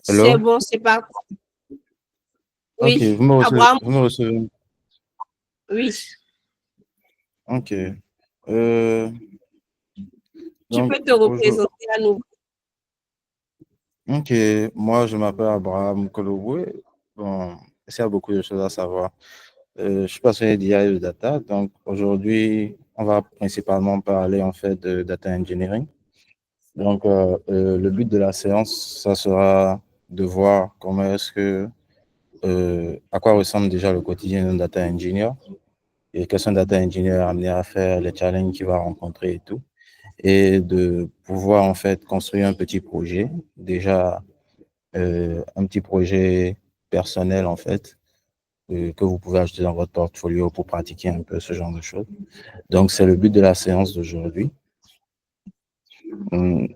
C'est Hello? bon, c'est parti. Ok, Oui, vous me recevez, Abraham, vous me recevez. oui. Ok. Euh, Tu donc, peux te aujourd'hui, représenter à nous. ok, moi, je m'appelle Abraham Kolobwe. Bon, il y a beaucoup de choses à savoir. Je suis passionné d'IA et de data. Donc, aujourd'hui, on va principalement parler, en fait, de data engineering. Donc, le but de la séance, ça sera de voir comment est-ce que, à quoi ressemble déjà le quotidien d'un data engineer et qu'est-ce qu'un data engineer est amené à faire, les challenges qu'il va rencontrer et tout, et de pouvoir en fait construire un petit projet, déjà un petit projet personnel en fait, que vous pouvez ajouter dans votre portfolio pour pratiquer un peu ce genre de choses. Donc, c'est le but de la séance d'aujourd'hui. Hum,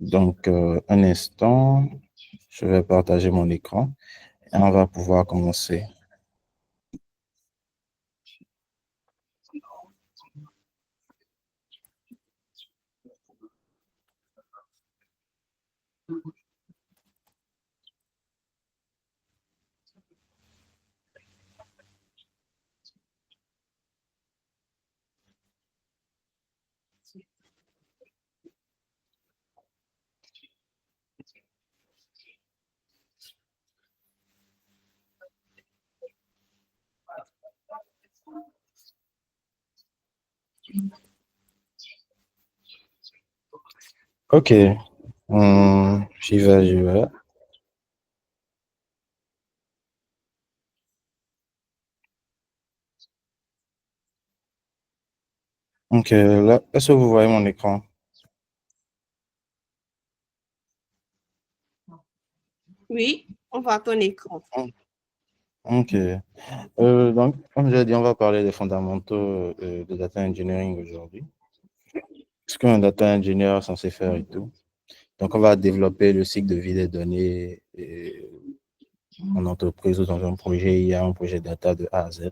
Donc, un instant, je vais partager mon écran et on va pouvoir commencer. Ok, j'y vais. Ok, là, est-ce que vous voyez mon écran? Oui, on voit ton écran. Ok. Donc, comme j'ai dit, on va parler des fondamentaux de data engineering aujourd'hui. Ce qu'un data engineer est censé faire et tout. Donc, on va développer le cycle de vie des données en entreprise ou dans un projet. Il y a un projet data de A à Z.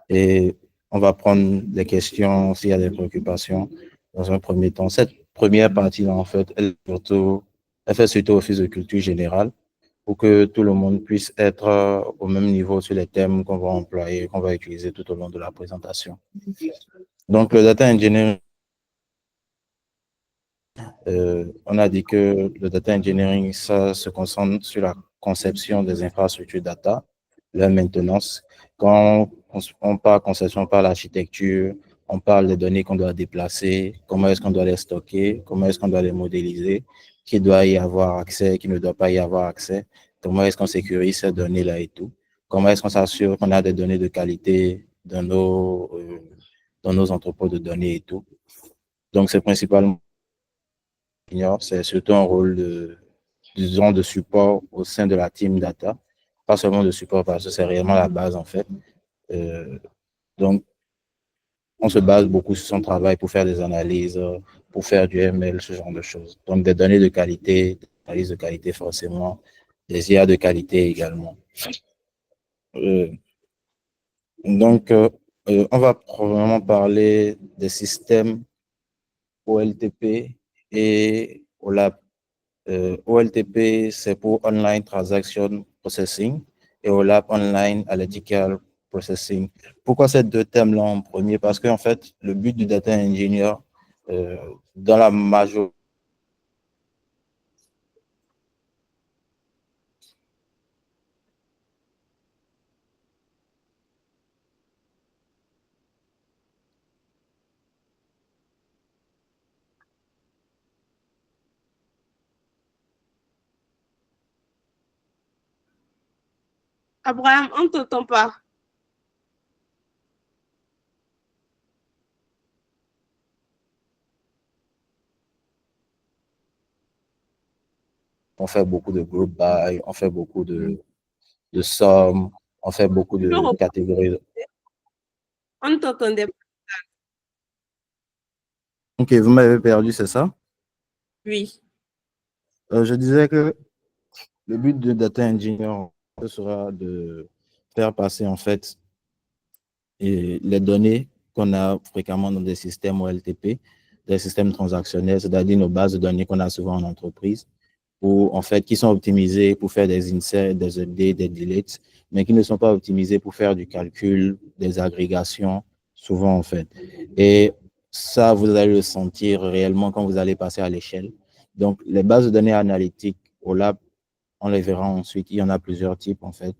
Et on va prendre des questions s'il y a des préoccupations dans un premier temps. Cette première partie-là, en fait, elle fait surtout office de culture générale pour que tout le monde puisse être au même niveau sur les thèmes qu'on va employer, qu'on va utiliser tout au long de la présentation. Donc, le data engineering, on a dit que le data engineering, ça se concentre sur la conception des infrastructures data, leur maintenance. Quand on parle conception, on parle architecture, on parle des données qu'on doit déplacer, comment est-ce qu'on doit les stocker, comment est-ce qu'on doit les modéliser, qui doit y avoir accès, qui ne doit pas y avoir accès, comment est-ce qu'on sécurise ces données-là et tout, comment est-ce qu'on s'assure qu'on a des données de qualité dans nos entrepôts de données et tout. Donc, c'est principalement c'est surtout un rôle disons, de support au sein de la team data. Pas seulement de support parce que c'est réellement la base, en fait. Euh, donc, on se base beaucoup sur son travail pour faire des analyses, pour faire du ML, ce genre de choses. Donc, des données de qualité, des analyses de qualité forcément, des IA de qualité également. Euh, donc, on va probablement parler des systèmes OLTP et OLAP. OLTP, c'est pour Online Transaction Processing et OLAP, Online Analytical Processing. Pourquoi ces deux thèmes-là en premier? Parce qu'en fait, le but du data engineer, euh, dans la majorité, Abraham, on ne t'entend pas. on fait beaucoup de group by, on fait beaucoup de sommes, on fait beaucoup Tu peux de reprendre. catégories. On ne t'entendait pas. Ok, vous m'avez perdu, c'est ça? Oui. Je disais que le but de data engineer ce sera de faire passer en fait et les données qu'on a fréquemment dans des systèmes OLTP, des systèmes transactionnels, c'est-à-dire nos bases de données qu'on a souvent en entreprise, ou en fait qui sont optimisés pour faire des inserts, des updates, des deletes, mais qui ne sont pas optimisés pour faire du calcul, des agrégations, souvent en fait. Et ça, vous allez le sentir réellement quand vous allez passer à l'échelle. Donc, les bases de données analytiques au lab, on les verra ensuite, il y en a plusieurs types en fait,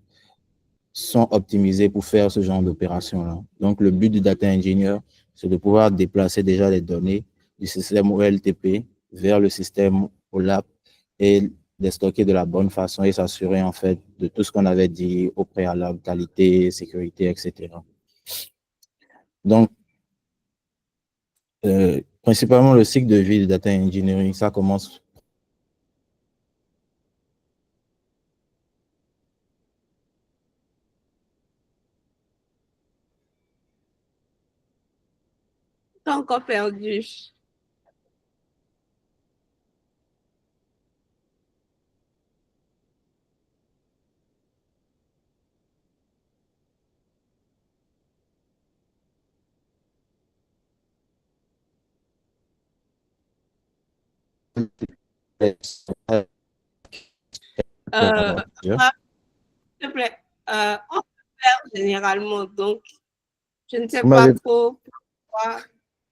sont optimisés pour faire ce genre d'opération-là. Donc, le but du data engineer, c'est de pouvoir déplacer déjà les données du système OLTP vers le système OLAP et les stocker de la bonne façon et s'assurer en fait de tout ce qu'on avait dit au préalable, qualité, sécurité, etc. Donc, principalement le cycle de vie du data engineering, ça commence T'as encore perdu. Euh, S'il te plaît, on peut faire généralement, donc je ne sais Vous pas m'avez trop pourquoi.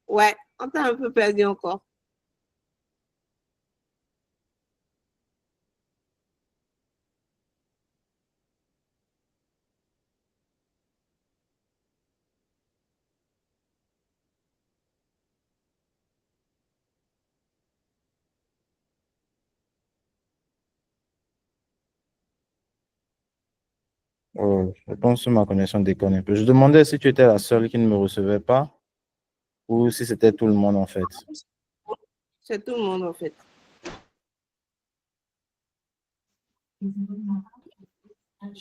Ouais, on t'a un peu perdu encore. je pense que ma connexion déconne un peu. Je demandais si tu étais la seule qui ne me recevait pas ou si c'était tout le monde en fait. C'est tout le monde en fait.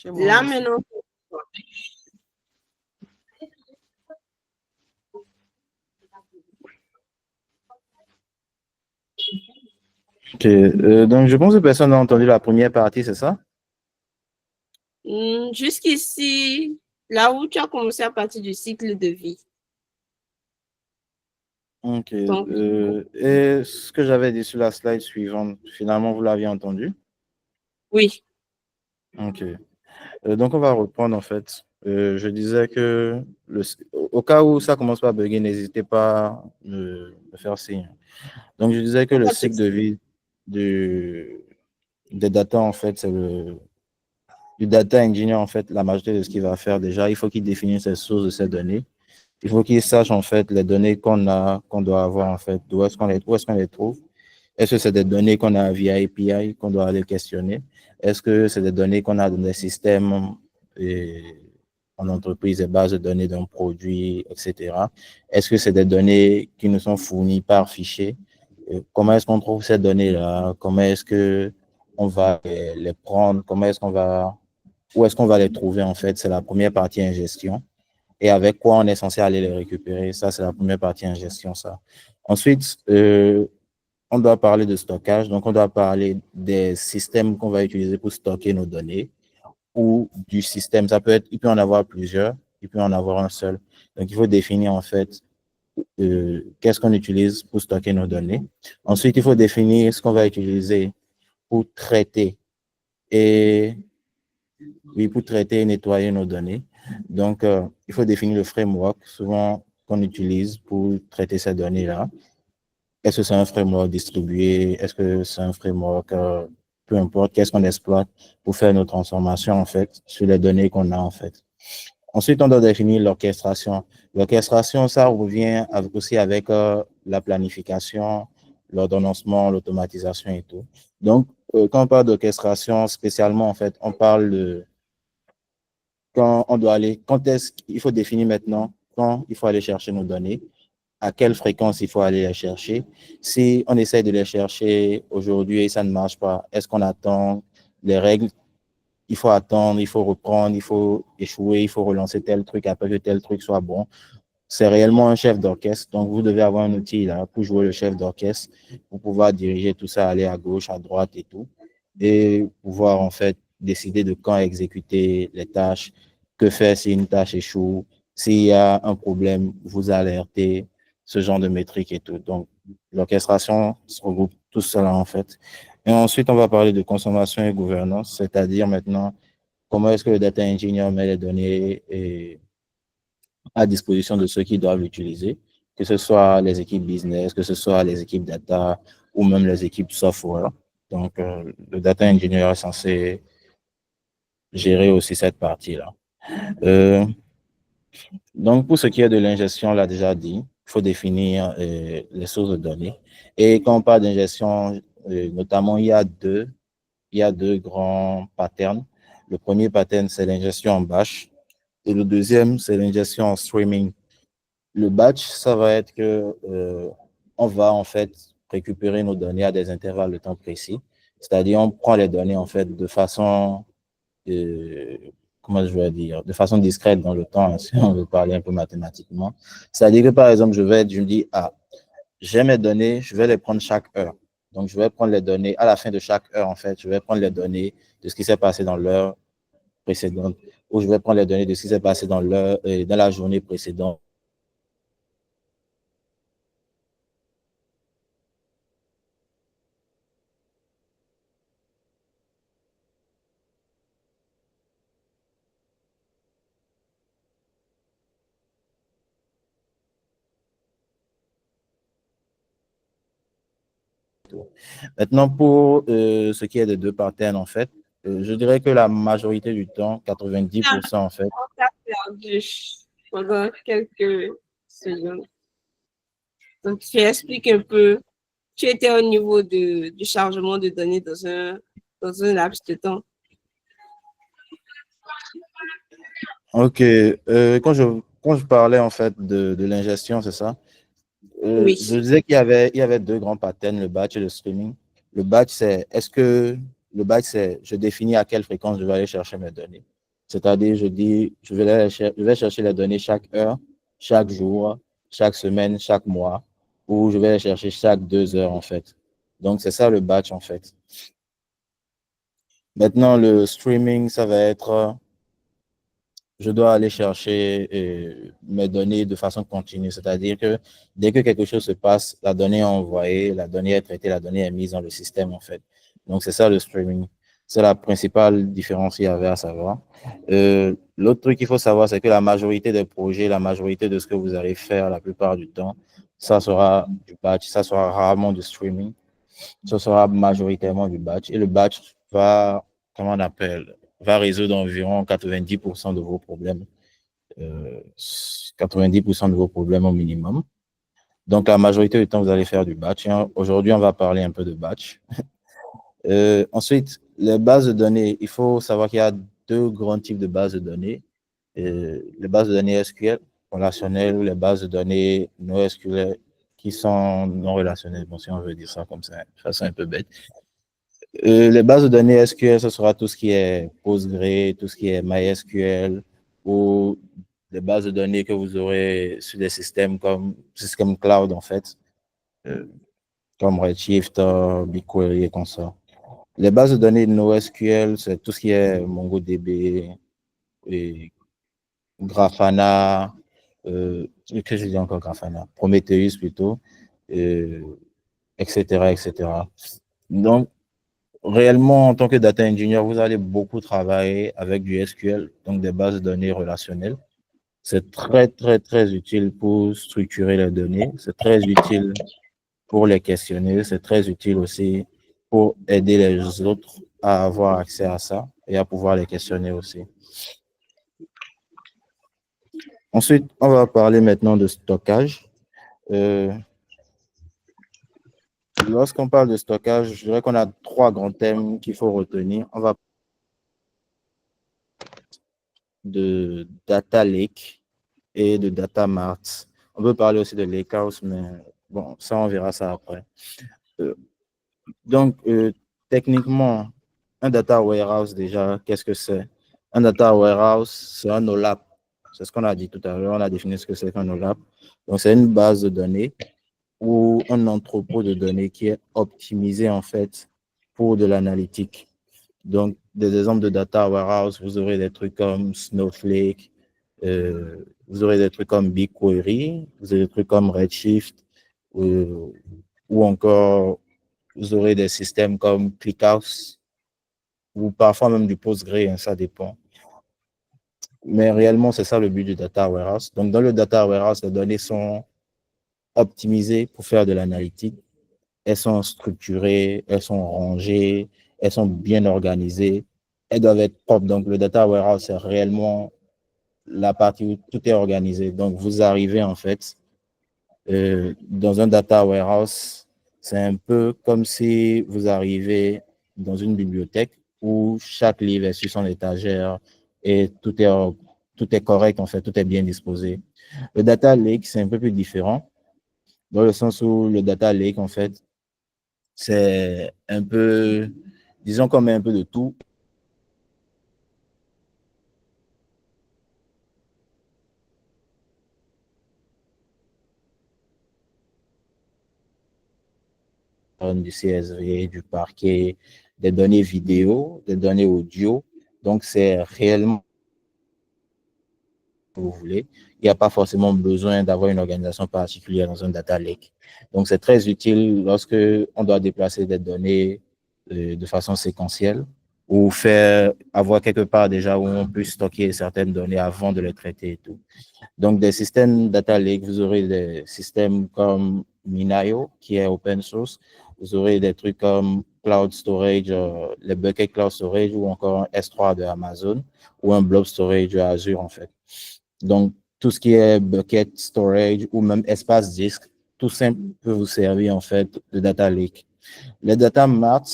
Là maintenant, Ok, donc je pense que personne n'a entendu la première partie, c'est ça? jusqu'ici, là où tu as commencé à partir du cycle de vie. Ok, Donc, et ce que j'avais dit sur la slide suivante, finalement, vous l'aviez entendu? oui. Ok, donc on va reprendre en fait. Je disais que au cas où ça commence par bugger, n'hésitez pas à me faire signe. Donc je disais que le Pas de cycle de souci. vie des data, en fait, c'est du data engineer, en fait, la majorité de ce qu'il va faire déjà, il faut qu'il définisse les sources de ces données. Il faut qu'il sache, en fait, les données qu'on a, qu'on doit avoir, en fait, où est-ce qu'on les trouve. Est-ce que c'est des données qu'on a via API qu'on doit aller questionner? Est-ce que c'est des données qu'on a dans des systèmes en entreprise, des bases de données d'un produit, etc. Est-ce que c'est des données qui nous sont fournies par fichier? Comment est-ce qu'on trouve ces données-là? Comment est-ce que on va les prendre? Où est-ce qu'on va les trouver en fait? C'est la première partie ingestion. Et avec quoi on est censé aller les récupérer? Ça, c'est la première partie ingestion, ça. Ensuite, on doit parler de stockage, donc on doit parler des systèmes qu'on va utiliser pour stocker nos données ou du système. Il peut en avoir plusieurs, il peut en avoir un seul. Donc, il faut définir en fait qu'est-ce qu'on utilise pour stocker nos données. Ensuite, il faut définir ce qu'on va utiliser pour traiter et oui, pour traiter et nettoyer nos données. Donc, il faut définir le framework souvent qu'on utilise pour traiter ces données-là. Est-ce que c'est un framework distribué? Est-ce que c'est un framework, peu importe, qu'est-ce qu'on exploite pour faire nos transformations, en fait, sur les données qu'on a, en fait. Ensuite, on doit définir l'orchestration. L'orchestration, ça revient aussi avec la planification, l'ordonnancement, l'automatisation et tout. Donc, quand on parle d'orchestration, spécialement, en fait, on parle de quand on doit aller, quand est-ce qu'il faut définir maintenant, quand il faut aller chercher nos données, à quelle fréquence il faut aller les chercher. Si on essaie de les chercher aujourd'hui et ça ne marche pas, est-ce qu'on attend les règles? Il faut attendre, il faut reprendre, il faut échouer, il faut relancer tel truc après que tel truc soit bon. C'est réellement un chef d'orchestre. Donc, vous devez avoir un outil là pour jouer le chef d'orchestre, pour pouvoir diriger tout ça, aller à gauche, à droite et tout, et pouvoir en fait décider de quand exécuter les tâches, que faire si une tâche échoue, s'il y a un problème, vous alerter, ce genre de métriques et tout. Donc, l'orchestration se regroupe tout cela en fait. Et ensuite, on va parler de consommation et gouvernance, c'est-à-dire maintenant, comment est-ce que le data engineer met les données à disposition de ceux qui doivent l'utiliser, que ce soit les équipes business, que ce soit les équipes data ou même les équipes software. Donc, le data engineer est censé gérer aussi cette partie-là. Euh, donc, pour ce qui est de l'ingestion, on l'a déjà dit, il faut définir les sources de données. Et quand on parle d'ingestion, notamment, il y a deux grands patterns. Le premier pattern, c'est l'ingestion en batch. Et le deuxième, c'est l'ingestion en streaming. Le batch, ça va être que on va en fait récupérer nos données à des intervalles de temps précis. C'est-à-dire, on prend les données en fait de façon, euh, comment je vais dire, de façon discrète dans le temps, hein, si on veut parler un peu mathématiquement. C'est-à-dire que par exemple, je me dis, ah, j'ai mes données, je vais les prendre chaque heure. Donc, je vais prendre les données à la fin de chaque heure, en fait, je vais prendre les données de ce qui s'est passé dans l'heure précédente, ou je vais prendre les données de ce qui s'est passé dans dans la journée précédente. Maintenant, pour ce qui est des deux patterns, en fait, je dirais que la majorité du temps, 90% en fait. On t'a perdu pendant quelques secondes. Donc, tu expliques un peu. Tu étais au niveau du chargement de données dans un laps de temps. Ok, quand je parlais en fait de l'ingestion, c'est ça. Oui. Je disais il y avait deux grands patterns, le batch et le streaming. Le batch, c'est le batch, c'est je définis à quelle fréquence je vais aller chercher mes données. C'est-à-dire, je dis, je vais chercher les données chaque heure, chaque jour, chaque semaine, chaque mois, ou je vais les chercher chaque 2 heures, en fait. Donc, c'est ça le batch, en fait. Maintenant, le streaming, ça va être je dois aller chercher mes données de façon continue. C'est-à-dire que dès que quelque chose se passe, la donnée est envoyée, la donnée est traitée, la donnée est mise dans le système, en fait. Donc, c'est ça le streaming. C'est la principale différence qu'il y avait à savoir. L'autre truc qu'il faut savoir, c'est que la majorité des projets, la majorité de ce que vous allez faire la plupart du temps, ça sera du batch, ça sera rarement du streaming, ça sera majoritairement du batch. Et le batch va, comment on appelle, va résoudre environ 90% de vos problèmes. 90% de vos problèmes au minimum. Donc, la majorité du temps, vous allez faire du batch. Aujourd'hui, on va parler un peu de batch. Ensuite, les bases de données, il faut savoir qu'il y a deux grands types de bases de données. Les bases de données SQL relationnelles ou les bases de données NoSQL qui sont non relationnelles. Bon, si on veut dire ça comme ça, de façon un peu bête. Les bases de données SQL, ce sera tout ce qui est Postgre, tout ce qui est MySQL ou les bases de données que vous aurez sur des systèmes comme système cloud, en fait, comme Redshift, BigQuery et comme ça. Les bases de données de NoSQL, c'est tout ce qui est MongoDB, et Grafana, que je dis encore Grafana, Prometheus plutôt, etc., etc. Donc, réellement, en tant que data engineer, vous allez beaucoup travailler avec du SQL, donc des bases de données relationnelles. C'est très, très, très utile pour structurer les données. C'est très utile pour les questionner. C'est très utile aussi pour aider les autres à avoir accès à ça et à pouvoir les questionner aussi. Ensuite, on va parler maintenant de stockage. Lorsqu'on parle de stockage, je dirais qu'on a trois grands thèmes qu'il faut retenir. On va de data lake et de data mart. On peut parler aussi de lakehouse, mais bon, ça, on verra ça après. Donc, techniquement, un data warehouse, déjà, qu'est-ce que c'est? Un data warehouse, c'est un OLAP. C'est ce qu'on a dit tout à l'heure, on a défini ce que c'est qu'un OLAP. Donc, c'est une base de données ou un entrepôt de données qui est optimisé, en fait, pour de l'analytique. Donc, des exemples de data warehouse, vous aurez des trucs comme Snowflake, vous aurez des trucs comme BigQuery, vous aurez des trucs comme Redshift, ou encore vous aurez des systèmes comme ClickHouse ou parfois même du Postgre, hein, ça dépend. Mais réellement, c'est ça le but du data warehouse. Donc, dans le data warehouse, les données sont optimisées pour faire de l'analytique. Elles sont structurées, elles sont rangées, elles sont bien organisées, elles doivent être propres. Donc, le data warehouse, c'est réellement la partie où tout est organisé. Donc, vous arrivez en fait dans un data warehouse, c'est un peu comme si vous arrivez dans une bibliothèque où chaque livre est sur son étagère et tout est correct, en fait, tout est bien disposé. Le data lake, c'est un peu plus différent, dans le sens où le data lake, en fait, c'est un peu, disons qu'on met un peu de tout. Du CSV, du parquet, des données vidéo, des données audio. Donc, c'est réellement que vous voulez. Il n'y a pas forcément besoin d'avoir une organisation particulière dans un data lake. Donc, c'est très utile lorsque on doit déplacer des données de façon séquentielle ou avoir quelque part déjà où on peut stocker certaines données avant de les traiter et tout. Donc, des systèmes data lake, vous aurez des systèmes comme Minayo, qui est open source. Vous aurez des trucs comme Cloud Storage, les Bucket Cloud Storage ou encore un S3 de Amazon ou un Blob Storage de Azure, en fait. Donc, tout ce qui est Bucket Storage ou même espace disque, tout simple peut vous servir, en fait, de data lake. Le data mart,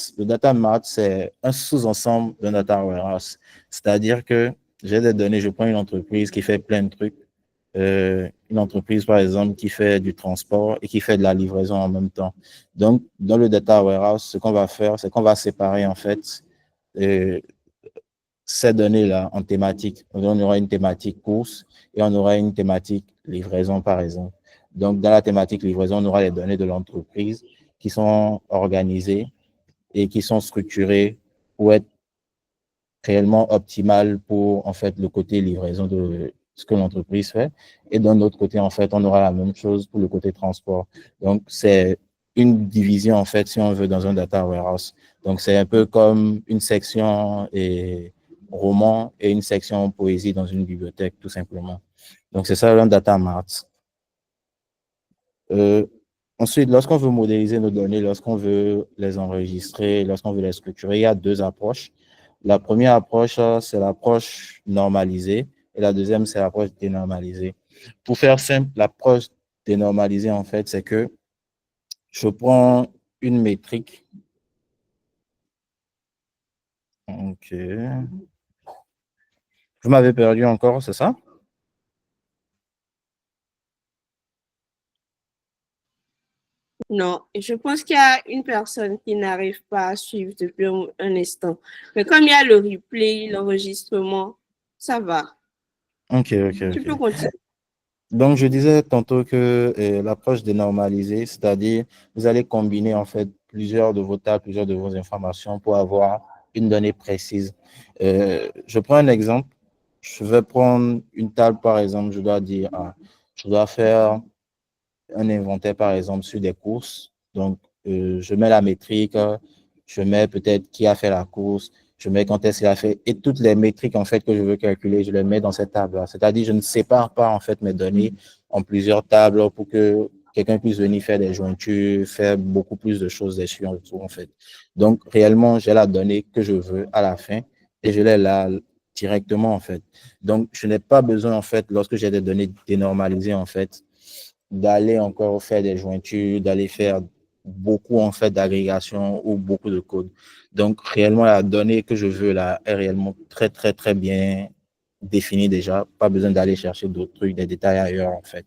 c'est un sous-ensemble d'un data warehouse. C'est-à-dire que j'ai des données, je prends une entreprise qui fait plein de trucs. Une entreprise, par exemple, qui fait du transport et qui fait de la livraison en même temps. Donc, dans le data warehouse, ce qu'on va faire, c'est qu'on va séparer, en fait, euh, ces données-là en thématiques. On aura une thématique course et on aura une thématique livraison, par exemple. Donc, dans la thématique livraison, on aura les données de l'entreprise qui sont organisées et qui sont structurées pour être réellement optimales pour, en fait, le côté livraison de ce que l'entreprise fait. Et d'un autre côté, en fait, on aura la même chose pour le côté transport. Donc, c'est une division, en fait, si on veut, dans un data warehouse. Donc, c'est un peu comme une section roman et une section poésie dans une bibliothèque, tout simplement. Donc, c'est ça un data mart. Euh, Ensuite, lorsqu'on veut modéliser nos données, lorsqu'on veut les enregistrer, lorsqu'on veut les structurer, il y a deux approches. La première approche, c'est l'approche normalisée et la deuxième, c'est l'approche dénormalisée. Pour faire simple, l'approche dénormalisée, en fait, c'est que je prends une métrique. OK. Vous m'avez perdu encore, c'est ça? Non, et je pense qu'il y a une personne qui n'arrive pas à suivre depuis un instant. Mais comme il y a le replay, l'enregistrement, ça va. OK, OK, Tu peux OK. continuer. Donc, je disais tantôt que l'approche dénormalisée, c'est-à-dire vous allez combiner en fait plusieurs de vos tables, plusieurs de vos informations pour avoir une donnée précise. Je prends un exemple. Je vais prendre une table, par exemple, je dois dire, je dois faire un inventaire, par exemple, sur des courses. Donc, je mets la métrique, je mets peut-être qui a fait la course, je mets quand est-ce qu'il a fait, et toutes les métriques, en fait, que je veux calculer, je les mets dans cette table-là. C'est-à-dire, je ne sépare pas, en fait, mes données en plusieurs tables pour que quelqu'un puisse venir faire des jointures, faire beaucoup plus de choses dessus, en fait. Donc, réellement, j'ai la donnée que je veux à la fin et je l'ai là directement, en fait. Donc, je n'ai pas besoin, en fait, lorsque j'ai des données dénormalisées, en fait, d'aller encore faire des jointures, d'aller faire beaucoup en fait d'agrégation ou beaucoup de code. Donc réellement la donnée que je veux là est réellement très très très bien définie déjà. Pas besoin d'aller chercher d'autres trucs, des détails ailleurs en fait.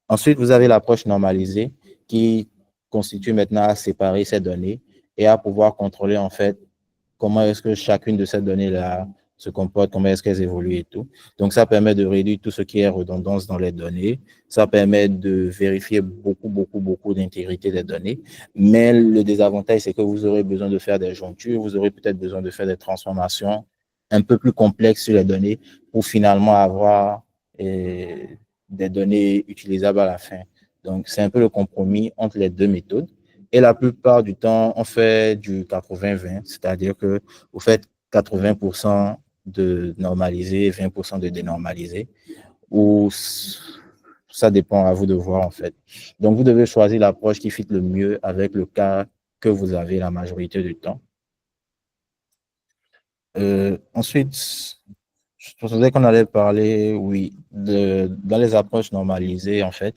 Ensuite, vous avez l'approche normalisée qui constitue maintenant à séparer ces données et à pouvoir contrôler en fait comment est-ce que chacune de ces données-là se comporte, comment est-ce qu'elles évoluent et tout. Donc, ça permet de réduire tout ce qui est redondance dans les données. Ça permet de vérifier beaucoup, beaucoup, beaucoup d'intégrité des données. Mais le désavantage, c'est que vous aurez besoin de faire des jonctures, vous aurez peut-être besoin de faire des transformations un peu plus complexes sur les données pour finalement avoir des données utilisables à la fin. Donc, c'est un peu le compromis entre les deux méthodes. Et la plupart du temps, on fait du 80-20, c'est-à-dire que vous faites 80% de normalisé, 20% de dénormalisé, ou ça dépend à vous de voir en fait. Donc, vous devez choisir l'approche qui fit le mieux avec le cas que vous avez la majorité du temps. Ensuite, je pensais qu'on allait parler, oui, dans les approches normalisées, en fait,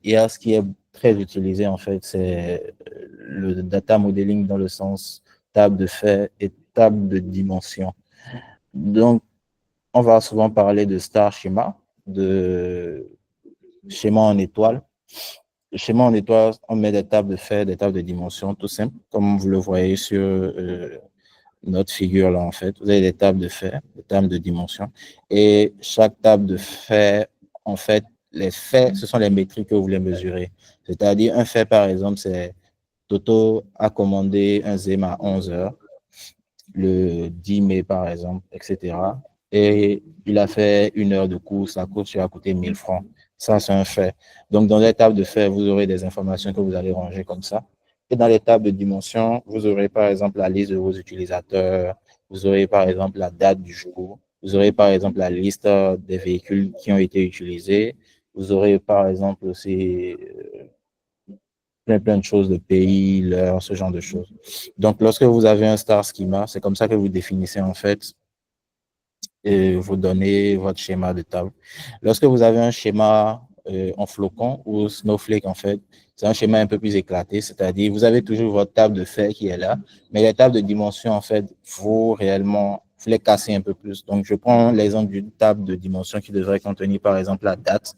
il y a ce qui est très utilisé, en fait, c'est le data modeling dans le sens table de fait et table de dimension. Donc, on va souvent parler de star schéma, de schéma en étoile. Le schéma en étoile, on met des tables de fait, des tables de dimension, tout simple, comme vous le voyez sur notre figure là en fait. Vous avez des tables de fait, des tables de dimension. Et chaque table de fait, en fait, les faits, ce sont les métriques que vous voulez mesurer. C'est-à-dire, un fait, par exemple, c'est Toto a commandé un Zem à 11 heures, le 10 mai, par exemple, etc. Et il a fait 1 heure de course, la course lui a coûté 1000 francs. Ça, c'est un fait. Donc, dans les tables de faits, vous aurez des informations que vous allez ranger comme ça. Et dans les tables de dimension, vous aurez par exemple la liste de vos utilisateurs, vous aurez par exemple la date du jour, vous aurez par exemple la liste des véhicules qui ont été utilisés, vous aurez par exemple aussi plein de choses, de pays, l'heure, ce genre de choses. Donc, lorsque vous avez un star schema, c'est comme ça que vous définissez en fait et vous donnez votre schéma de table. Lorsque vous avez un schéma en flocon ou snowflake, en fait, c'est un schéma un peu plus éclaté, c'est-à-dire vous avez toujours votre table de fait qui est là, mais les tables de dimension, en fait, vous réellement, vous les cassez un peu plus. Donc, je prends l'exemple d'une table de dimension qui devrait contenir, par exemple, la date.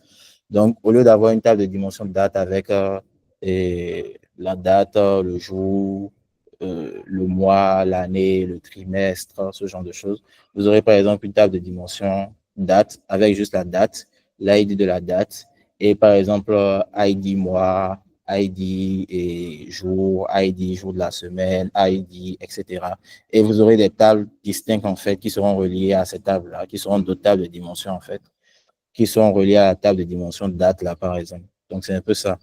Donc, au lieu d'avoir une table de dimension de date avec la date, le jour, le mois, l'année, le trimestre, ce genre de choses, vous aurez par exemple une table de dimension date avec juste la date, l'ID de la date et par exemple ID mois, ID et jour, ID jour de la semaine, ID, etc. Et vous aurez des tables distinctes en fait qui seront reliées à ces tables-là, qui seront d'autres tables de dimension en fait, qui sont reliées à la table de dimension date là par exemple. Donc c'est un peu ça.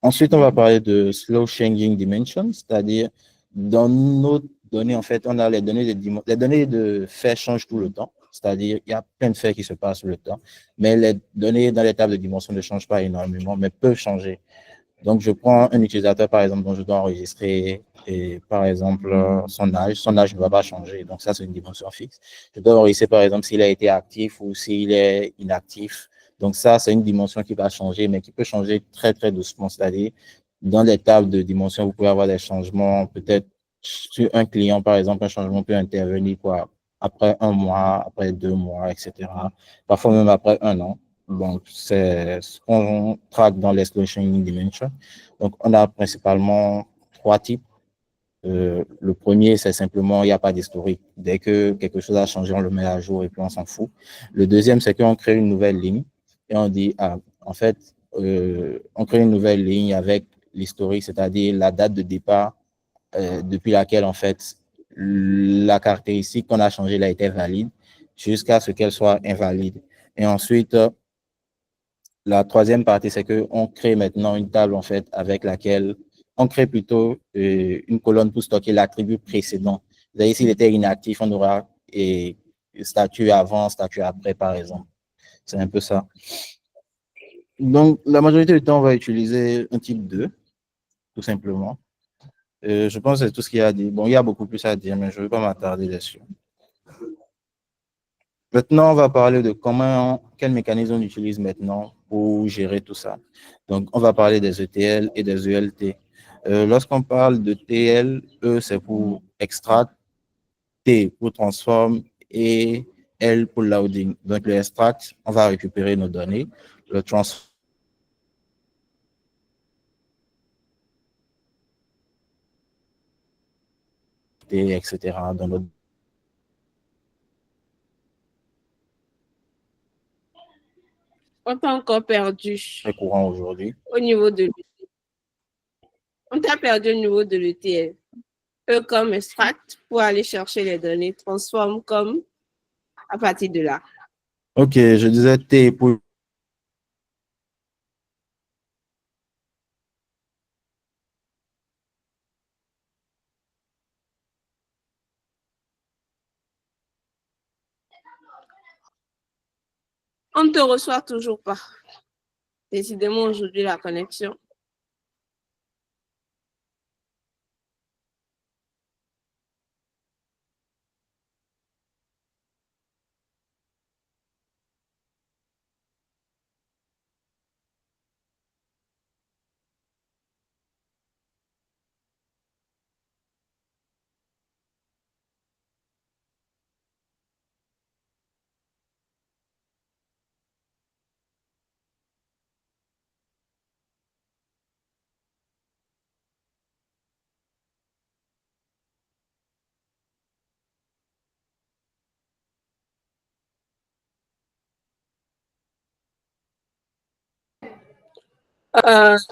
Ensuite, on va parler de slow changing dimensions, c'est-à-dire dans nos données, en fait, on a les données de faits changent tout le temps, c'est-à-dire il y a plein de faits qui se passent tout le temps, mais les données dans les tables de dimension ne changent pas énormément, mais peuvent changer. Donc, je prends un utilisateur, par exemple, dont je dois enregistrer, et, par exemple, son âge ne va pas changer. Donc, ça, c'est une dimension fixe. Je dois enregistrer, par exemple, s'il a été actif ou s'il est inactif. Donc, ça, c'est une dimension qui va changer, mais qui peut changer très, très doucement. C'est-à-dire, dans les tables de dimension, vous pouvez avoir des changements, peut-être sur un client, par exemple, un changement peut intervenir quoi, après 1 mois, après 2 mois, etc. Parfois même après 1 an. Donc, c'est ce qu'on traque dans l'explosion dimension. Donc, on a principalement 3 types. Le premier, c'est simplement, il n'y a pas d'historique. Dès que quelque chose a changé, on le met à jour et puis on s'en fout. Le deuxième, c'est qu'on crée une nouvelle ligne et on dit, ah, en fait, on crée une nouvelle ligne avec l'historique, c'est-à-dire la date de départ depuis laquelle, en fait, la caractéristique qu'on a changée, elle a été valide jusqu'à ce qu'elle soit invalide. Et ensuite, la troisième partie, c'est qu'on crée maintenant une table, en fait, avec laquelle on crée plutôt une colonne pour stocker l'attribut précédent. Vous voyez, s'il était inactif, on aura statut avant, statut après, par exemple. C'est un peu ça. Donc, la majorité du temps, on va utiliser un type 2, tout simplement. Je pense que c'est tout ce qu'il y a à dire. Bon, il y a beaucoup plus à dire, mais je ne vais pas m'attarder dessus. Maintenant, on va parler de quel mécanisme on utilise maintenant pour gérer tout ça. Donc, on va parler des ETL et des ELT. Lorsqu'on parle de TL, E, c'est pour extract, T pour transform et L pour loading. Donc, le extract, on va récupérer nos données. Le transform, etc. dans notre On t'a encore perdu très courant aujourd'hui. au niveau de On t'a perdu au niveau de l'ETL. E comme extract pour aller chercher les données, transforme comme à partir de là. OK, je disais T pour On ne te reçoit toujours pas. Décidément, aujourd'hui, la connexion.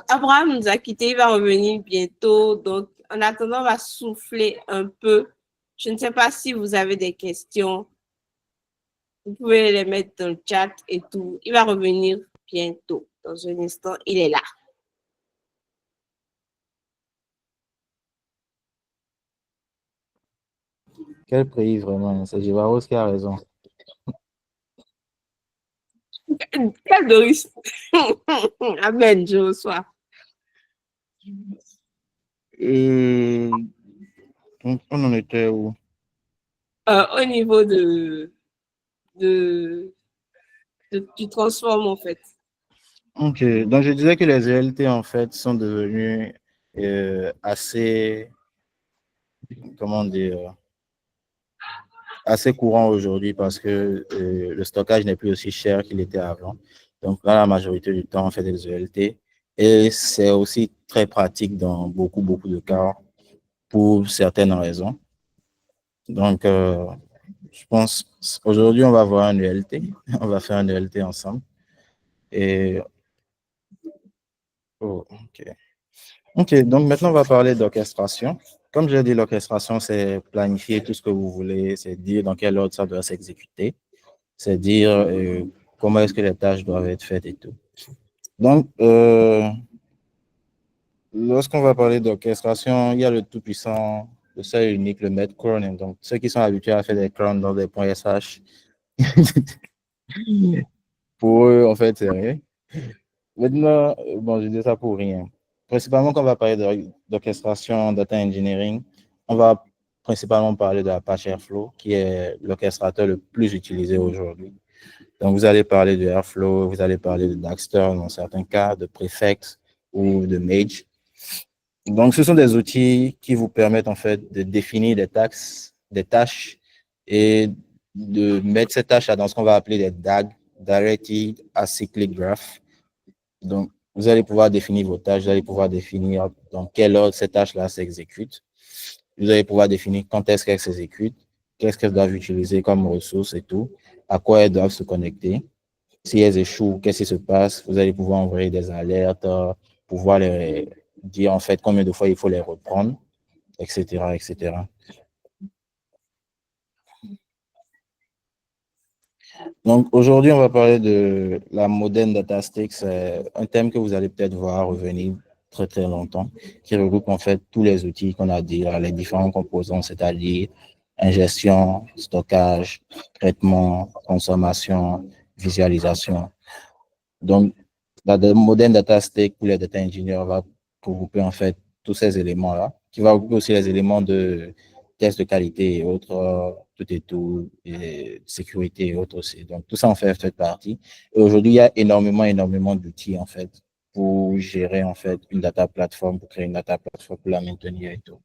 Abraham nous a quittés, il va revenir bientôt. Donc, en attendant, on va souffler un peu. Je ne sais pas si vous avez des questions. Vous pouvez les mettre dans le chat et tout. Il va revenir bientôt. Dans un instant, il est là. Quel pays vraiment? C'est Givaros qui a raison. Quel Doris. Amen, je reçois. Donc, on en était où? Au niveau de, du transforme, en fait. Ok, donc je disais que les ELT en fait sont devenus assez, comment dire, assez courants aujourd'hui parce que le stockage n'est plus aussi cher qu'il était avant. Donc là, la majorité du temps, on fait des ELT et c'est aussi très pratique dans beaucoup de cas pour certaines raisons. Donc, je pense aujourd'hui, on va voir un ELT, on va faire un ELT ensemble. Et, oh, ok. Ok, donc maintenant on va parler d'orchestration. Comme j'ai dit, l'orchestration, c'est planifier tout ce que vous voulez, c'est dire dans quel ordre ça doit s'exécuter, c'est dire comment est-ce que les tâches doivent être faites et tout. Donc, lorsqu'on va parler d'orchestration, il y a le tout-puissant, le seul et unique, le maître cron. Donc, ceux qui sont habitués à faire des crons dans des points SH, pour eux, en fait, c'est rien. Maintenant, bon, je dis ça pour rien. Principalement, quand on va parler d'orchestration, data engineering, on va principalement parler de Apache Airflow, qui est l'orchestrateur le plus utilisé aujourd'hui. Donc, vous allez parler de Airflow, vous allez parler de Daxter dans certains cas, de Prefect ou de Mage. Donc, ce sont des outils qui vous permettent en fait de définir des tâches et de mettre ces tâches dans ce qu'on va appeler des DAG, Directed Acyclic Graph. Donc, vous allez pouvoir définir vos tâches, vous allez pouvoir définir dans quel ordre ces tâches-là s'exécutent. Vous allez pouvoir définir quand est-ce qu'elles s'exécutent, qu'est-ce qu'elles doivent utiliser comme ressources et tout, à quoi elles doivent se connecter. Si elles échouent, qu'est-ce qui se passe? Vous allez pouvoir envoyer des alertes, pouvoir les dire en fait combien de fois il faut les reprendre, etc., etc. Donc aujourd'hui, on va parler de la Modern Data Stack. C'est un thème que vous allez peut-être voir revenir très longtemps, qui regroupe en fait tous les outils qu'on a dit, les différents composants, c'est-à-dire ingestion, stockage, traitement, consommation, visualisation. Donc, la Modern Data Stack pour les data engineers va regrouper en fait tous ces éléments-là, qui va regrouper aussi les éléments de tests de qualité et autres, tout et tout, et sécurité et autres aussi. Donc, tout ça en fait partie. Et aujourd'hui, il y a énormément d'outils en fait pour gérer en fait une data platform, pour créer une data platform, pour la maintenir et tout.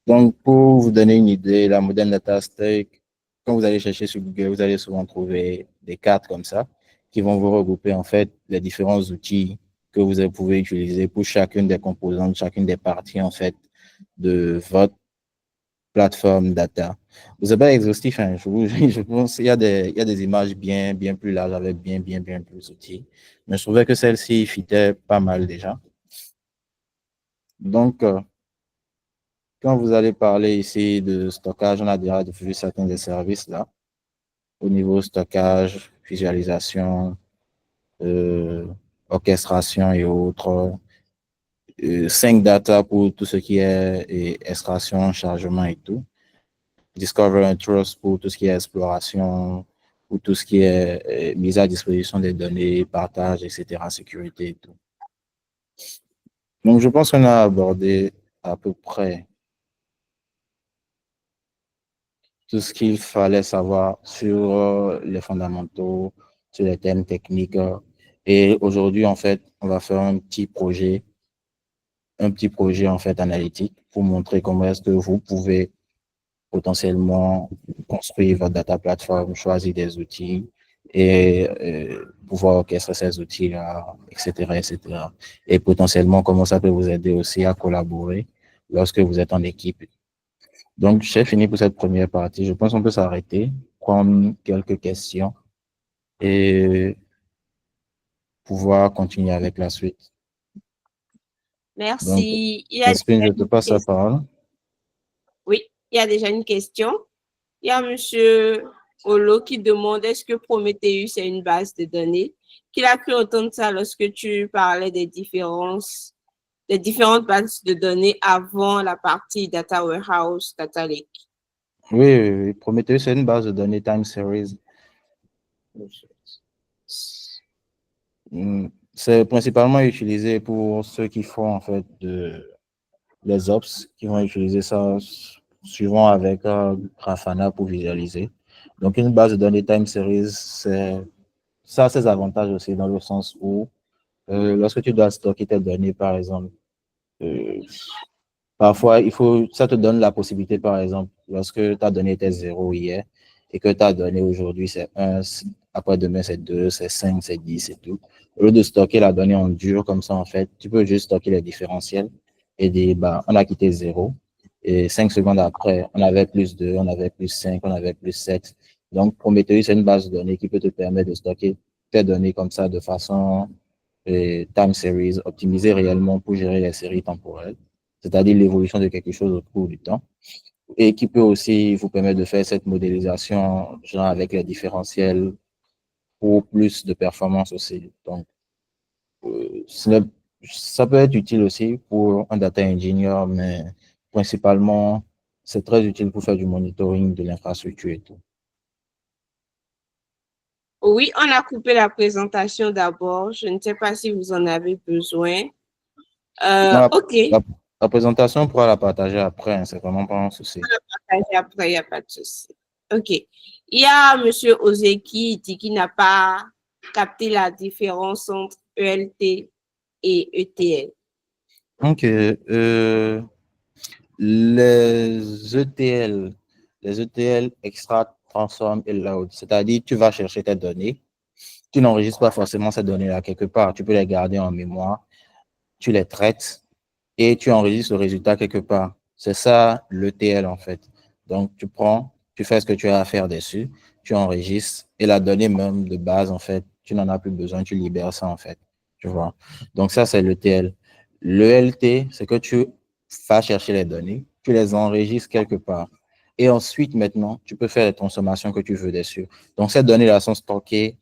Donc, pour vous donner une idée, la Modern Data Stack, quand vous allez chercher sur Google, vous allez souvent trouver des cartes comme ça qui vont vous regrouper en fait les différents outils que vous pouvez utiliser pour chacune des composantes, chacune des parties en fait de votre plateforme data. Vous n'êtes pas exhaustif, hein, je pense qu'il y a des images bien plus larges avec bien plus d'outils. Mais je trouvais que celle-ci fitait pas mal déjà. Donc, quand vous allez parler ici de stockage, on a déjà vu certains des services là, au niveau stockage, visualisation, euh, orchestration et autres. 5 data pour tout ce qui est extraction, chargement et tout. Discover and Trust pour tout ce qui est exploration, pour tout ce qui est mise à disposition des données, partage, etc., sécurité et tout. Donc, je pense qu'on a abordé à peu près tout ce qu'il fallait savoir sur les fondamentaux, sur les thèmes techniques. Et aujourd'hui, en fait, on va faire un petit projet en fait analytique pour montrer comment est-ce que vous pouvez potentiellement construire votre data platform, choisir des outils et pouvoir orchestrer ces outils-là, etc., etc. Et potentiellement, comment ça peut vous aider aussi à collaborer lorsque vous êtes en équipe. Donc, j'ai fini pour cette première partie. Je pense qu'on peut s'arrêter, prendre quelques questions et pouvoir continuer avec la suite. Donc, Merci. Il y a Jasmine, déjà je te une passe la question. parole. Oui, il y a déjà une question. Il y a Monsieur Olo qui demande est-ce que Prometheus est une base de données? Qu'il a cru entendre ça lorsque tu parlais des différentes bases de données avant la partie Data Warehouse, Data Lake. Oui, oui, oui. Prometheus, c'est une base de données time series. C'est principalement utilisé pour ceux qui font en fait les ops, qui vont utiliser ça suivant avec Grafana pour visualiser. Donc, une base de données time series, ça a ses avantages aussi dans le sens où lorsque tu dois stocker tes données, par exemple, euh, parfois, ça te donne la possibilité, par exemple, lorsque ta donnée était 0 hier et que ta donnée aujourd'hui c'est 1, après-demain c'est 2, c'est 5, c'est 10 et tout. Au lieu de stocker la donnée en dur comme ça, en fait, tu peux juste stocker les différentiels et dire, bah, on a quitté 0 et 5 secondes après, on avait plus 2, on avait plus 5, on avait plus 7. Donc, Prometheus, c'est une base de données qui peut te permettre de stocker tes données comme ça de façon time series, optimisée réellement pour gérer les séries temporelles, c'est-à-dire l'évolution de quelque chose au cours du temps, et qui peut aussi vous permettre de faire cette modélisation genre avec les différentiels pour plus de performance aussi. Donc, ça peut être utile aussi pour un data engineer, mais principalement, c'est très utile pour faire du monitoring de l'infrastructure et tout. Oui, on a coupé la présentation d'abord. Je ne sais pas si vous en avez besoin. Non, OK. la présentation, on pourra la partager après, hein, c'est vraiment pas un souci. Après, il n'y a pas de souci. OK. Il y a M. Ozeki qui dit qu'il n'a pas capté la différence entre ELT et ETL. Donc, les les ETL extract, transform et load, c'est-à-dire tu vas chercher tes données, tu n'enregistres pas forcément ces données-là quelque part, tu peux les garder en mémoire, tu les traites et tu enregistres le résultat quelque part. C'est ça l'ETL en fait. Donc tu prends, tu fais ce que tu as à faire dessus, tu enregistres et la donnée même de base en fait, tu n'en as plus besoin, tu libères ça en fait. Tu vois. Donc ça c'est l'ETL. L'ELT, c'est que tu vas chercher les données, tu les enregistres quelque part. Et ensuite, maintenant, tu peux faire les transformations que tu veux dessus. Donc, ces données-là sont stockées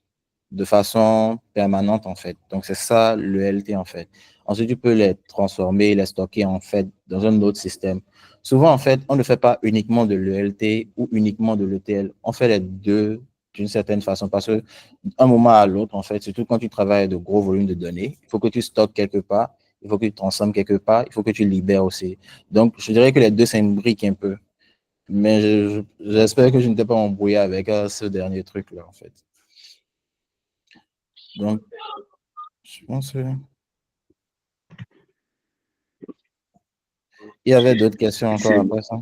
de façon permanente, en fait. Donc, c'est ça l'ELT, en fait. Ensuite, tu peux les transformer, les stocker, en fait, dans un autre système. Souvent, en fait, on ne fait pas uniquement de l'ELT ou uniquement de l'ETL. On fait les deux d'une certaine façon parce que d'un moment à l'autre, en fait, surtout quand tu travailles de gros volumes de données, il faut que tu stockes quelque part, il faut que tu transformes quelque part, il faut que tu libères aussi. Donc, je dirais que les deux s'imbriquent un peu. Mais j'espère que je ne t'ai pas embrouillé avec ce dernier truc-là, en fait. Donc, je pense que... Il y avait d'autres questions encore après ça.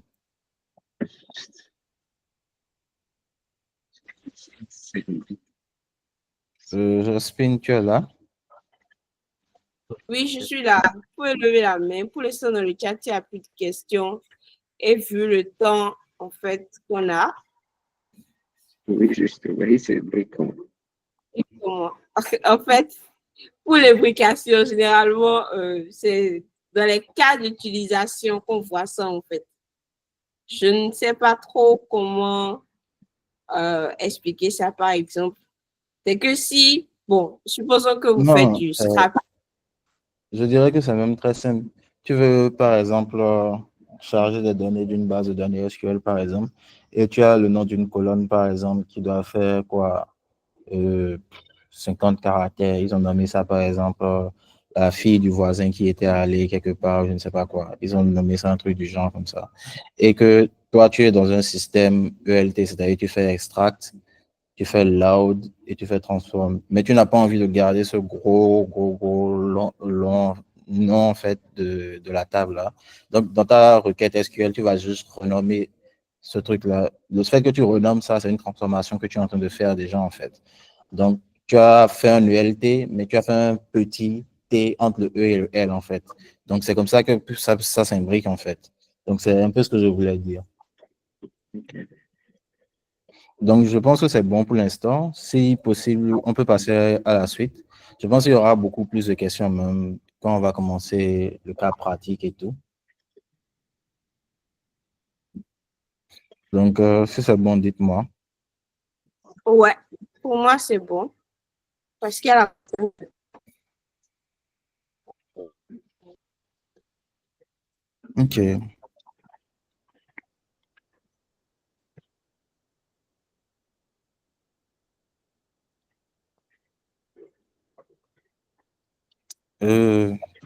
Jospin, tu es là? Oui, je suis là. Vous pouvez lever la main. Pour l'instant, dans le chat, il n'y a plus de questions. Et vu le temps, en fait, qu'on a. Oui, justement, c'est briquant. En fait, pour les brications, généralement, c'est dans les cas d'utilisation qu'on voit ça, en fait. Je ne sais pas trop comment expliquer ça, par exemple. C'est que si, bon, supposons que vous faites Non, du scrap. je dirais que c'est même très simple. Tu veux, par exemple, charger des données d'une base de données SQL, par exemple, et tu as le nom d'une colonne, par exemple, qui doit faire quoi, 50 caractères. Ils ont nommé ça, par exemple, la fille du voisin qui était allée quelque part, je ne sais pas quoi. Ils ont nommé ça un truc du genre comme ça. Et que toi, tu es dans un système ELT, c'est-à-dire tu fais extract, tu fais load et tu fais transform. Mais tu n'as pas envie de garder ce gros, long nom, en fait, de la table là. Donc, dans ta requête SQL, tu vas juste renommer ce truc-là. Le fait que tu renommes ça, c'est une transformation que tu es en train de faire déjà, en fait. Donc, tu as fait un ELT, mais tu as fait un petit T entre le E et le L, en fait. Donc, c'est comme ça que ça s'imbrique, en fait. Donc, c'est un peu ce que je voulais dire. Okay. Donc, je pense que c'est bon pour l'instant. Si possible, on peut passer à la suite. Je pense qu'il y aura beaucoup plus de questions même quand on va commencer le cas pratique et tout. Donc, si c'est bon, dites-moi. Ouais, pour moi, c'est bon. Parce qu'il y a la... OK.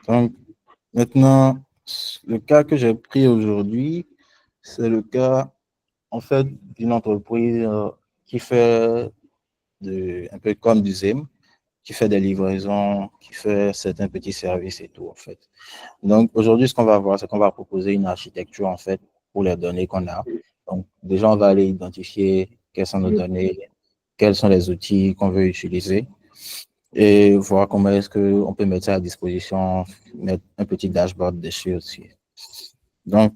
Donc, maintenant, le cas que j'ai pris aujourd'hui, c'est le cas, en fait, d'une entreprise qui fait un peu comme du ZIM, qui fait des livraisons, qui fait certains petits services et tout, en fait. Donc, aujourd'hui, ce qu'on va voir, c'est qu'on va proposer une architecture, en fait, pour les données qu'on a. Donc, déjà, on va aller identifier quelles sont nos données, quels sont les outils qu'on veut utiliser et voir comment est-ce qu'on peut mettre ça à disposition, mettre un petit dashboard dessus aussi. Donc,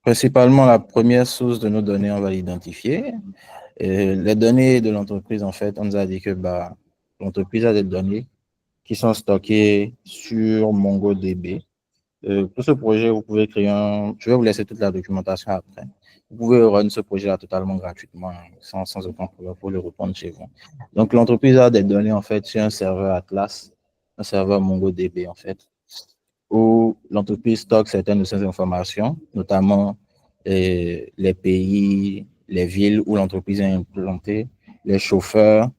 principalement, la première source de nos données, on va l'identifier. Les données de l'entreprise, en fait, on nous a dit que bah, l'entreprise a des données qui sont stockées sur MongoDB. Pour ce projet, vous pouvez créer un... Je vais vous laisser toute la documentation après. Vous pouvez run ce projet-là totalement gratuitement, hein, sans aucun problème pour le reprendre chez vous. Donc, l'entreprise a des données, en fait, sur un serveur Atlas, un serveur MongoDB, en fait, où l'entreprise stocke certaines de ces informations, notamment les pays, les villes où l'entreprise est implantée, les chauffeurs,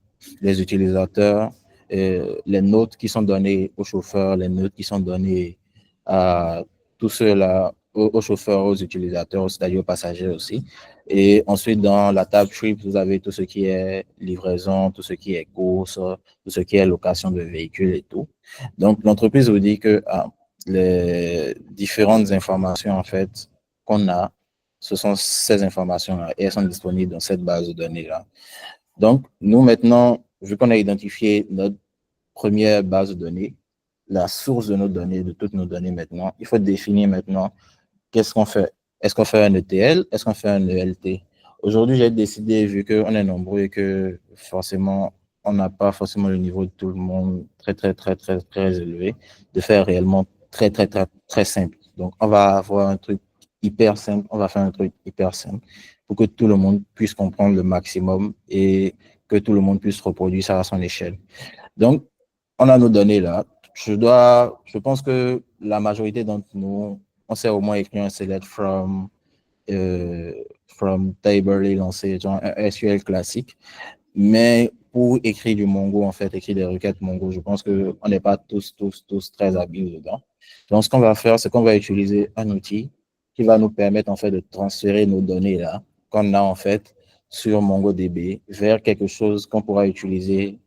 les utilisateurs, les notes qui sont données aux chauffeurs, les notes qui sont données à tous ceux-là, aux chauffeurs, aux utilisateurs, c'est-à-dire aux passagers aussi. Et ensuite, dans la table trip, vous avez tout ce qui est livraison, tout ce qui est course, tout ce qui est location de véhicules et tout. Donc, l'entreprise vous dit que les différentes informations, en fait, qu'on a, ce sont ces informations-là et elles sont disponibles dans cette base de données-là. Donc, nous, maintenant, vu qu'on a identifié notre première base de données, la source de nos données, de toutes nos données maintenant, il faut définir maintenant qu'est-ce qu'on fait. Est-ce qu'on fait un ETL? Est-ce qu'on fait un ELT? Aujourd'hui, j'ai décidé, vu qu'on est nombreux et que forcément, on n'a pas forcément le niveau de tout le monde très élevé, de faire réellement très simple. Donc, on va avoir un truc hyper simple, on va faire un truc hyper simple pour que tout le monde puisse comprendre le maximum et que tout le monde puisse reproduire ça à son échelle. Donc, on a nos données là. Je pense que la majorité d'entre nous, on sait au moins écrire un select from table et lancer genre un SQL classique. Mais pour écrire du Mongo, en fait, écrire des requêtes Mongo, je pense qu'on n'est pas tous très habiles dedans. Donc, ce qu'on va faire, c'est qu'on va utiliser un outil qui va nous permettre, en fait, de transférer nos données là, qu'on a, en fait, sur MongoDB vers quelque chose qu'on pourra utiliser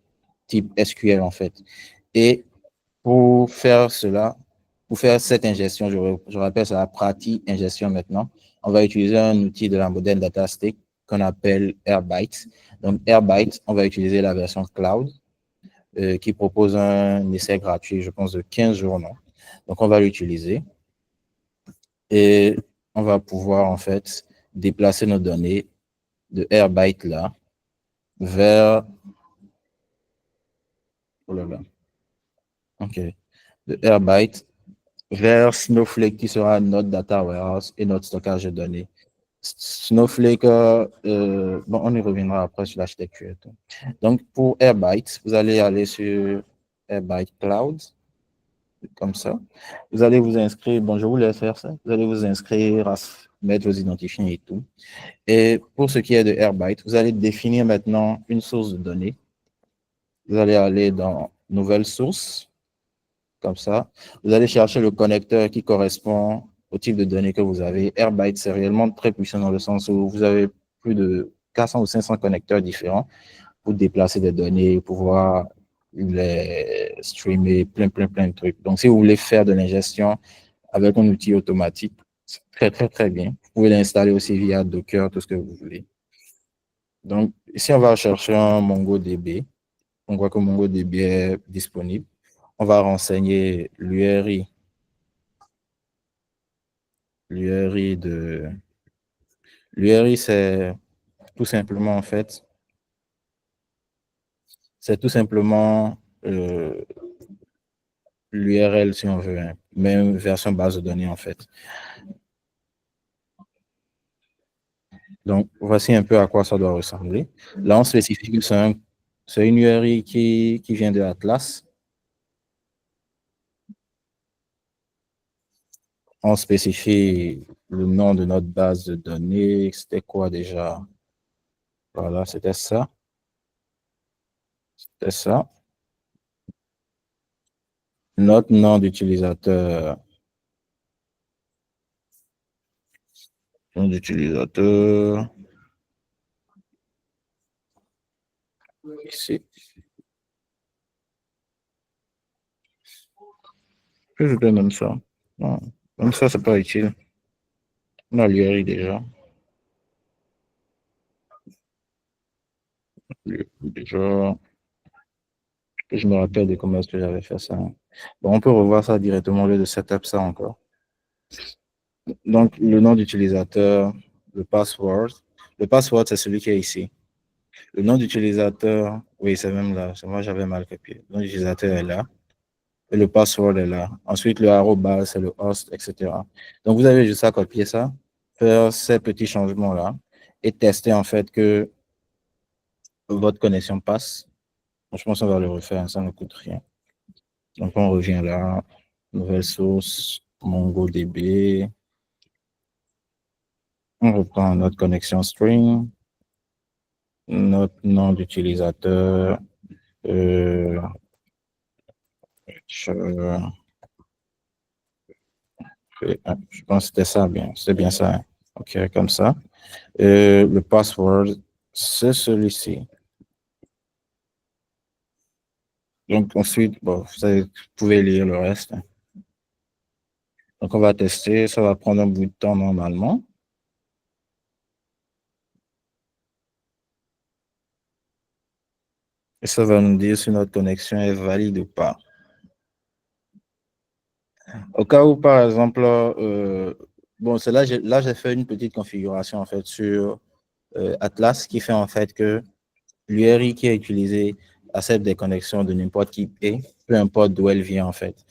type SQL, en fait. Et pour faire cela, pour faire cette ingestion, je rappelle, c'est la pratique ingestion maintenant, on va utiliser un outil de la moderne Datastick qu'on appelle Airbyte. Donc, Airbyte, on va utiliser la version cloud qui propose un essai gratuit, je pense, de 15 jours. Non? Donc, on va l'utiliser et on va pouvoir, en fait, déplacer nos données de Airbyte là vers... Oh là là. OK. De Airbyte vers Snowflake qui sera notre data warehouse et notre stockage de données. Snowflake, bon, on y reviendra après sur l'architecture. Donc, pour Airbyte, vous allez aller sur Airbyte Cloud. comme ça. Vous allez vous inscrire, bon, je vous laisse faire ça. Vous allez vous inscrire, mettre vos identifiants et tout. Et pour ce qui est de Airbyte, vous allez définir maintenant une source de données. Vous allez aller dans Nouvelle source, comme ça. Vous allez chercher le connecteur qui correspond au type de données que vous avez. Airbyte, c'est réellement très puissant dans le sens où vous avez plus de 400 ou 500 connecteurs différents pour déplacer des données, pouvoir les streamer, plein de trucs. Donc, si vous voulez faire de l'ingestion avec un outil automatique, c'est très bien. Vous pouvez l'installer aussi via Docker, tout ce que vous voulez. Donc, ici, on va chercher un MongoDB. On voit que MongoDB est disponible. On va renseigner l'URI. L'URI, c'est tout simplement, en fait, c'est tout simplement l'URL, si on veut, hein, même version base de données, en fait. Donc, voici un peu à quoi ça doit ressembler. Là, on spécifie que c'est une URI qui vient de Atlas. On spécifie le nom de notre base de données. C'était quoi déjà? Voilà, c'était ça. C'était ça. Notre nom d'utilisateur. Nom d'utilisateur. Ici. Je te donne ça. Non, même ça, c'est pas utile. On a l'URI déjà. Déjà. Je me rappelle de comment est-ce que j'avais fait ça. Bon, on peut revoir ça directement au lieu de setup ça encore. Donc, le nom d'utilisateur, le password. Le password, c'est celui qui est ici. Le nom d'utilisateur, oui, c'est même là. C'est moi, j'avais mal copié. Le nom d'utilisateur est là. Et le password est là. Ensuite, le arrobas, c'est le host, etc. Donc, vous avez juste à copier ça, faire ces petits changements-là et tester en fait que votre connexion passe. Je pense qu'on va le refaire, ça ne coûte rien. Donc, on revient là. Nouvelle source, MongoDB. On reprend notre connexion string, notre nom d'utilisateur. Je pense que c'était ça bien. C'est bien ça. Hein. OK, comme ça. Le password, c'est celui-ci. Donc, ensuite, bon, vous pouvez lire le reste. Hein. Donc, on va tester. Ça va prendre un bout de temps normalement. Et ça va nous dire si notre connexion est valide ou pas. Au cas où, par exemple, bon, c'est là, j'ai fait une petite configuration en fait sur Atlas qui fait en fait que l'URI qui est utilisée accepte des connexions de n'importe qui et peu importe d'où elle vient en fait.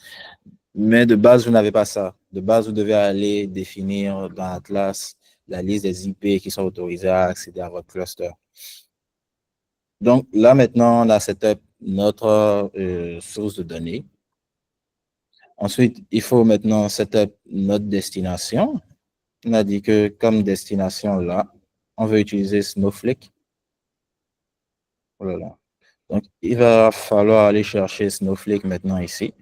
Mais de base, vous n'avez pas ça. De base, vous devez aller définir dans Atlas la liste des IP qui sont autorisés à accéder à votre cluster. Donc là, maintenant, on a setup notre source de données. Ensuite, il faut maintenant setup notre destination. On a dit que comme destination là, on veut utiliser Snowflake. Voilà. Donc, il va falloir aller chercher Snowflake maintenant ici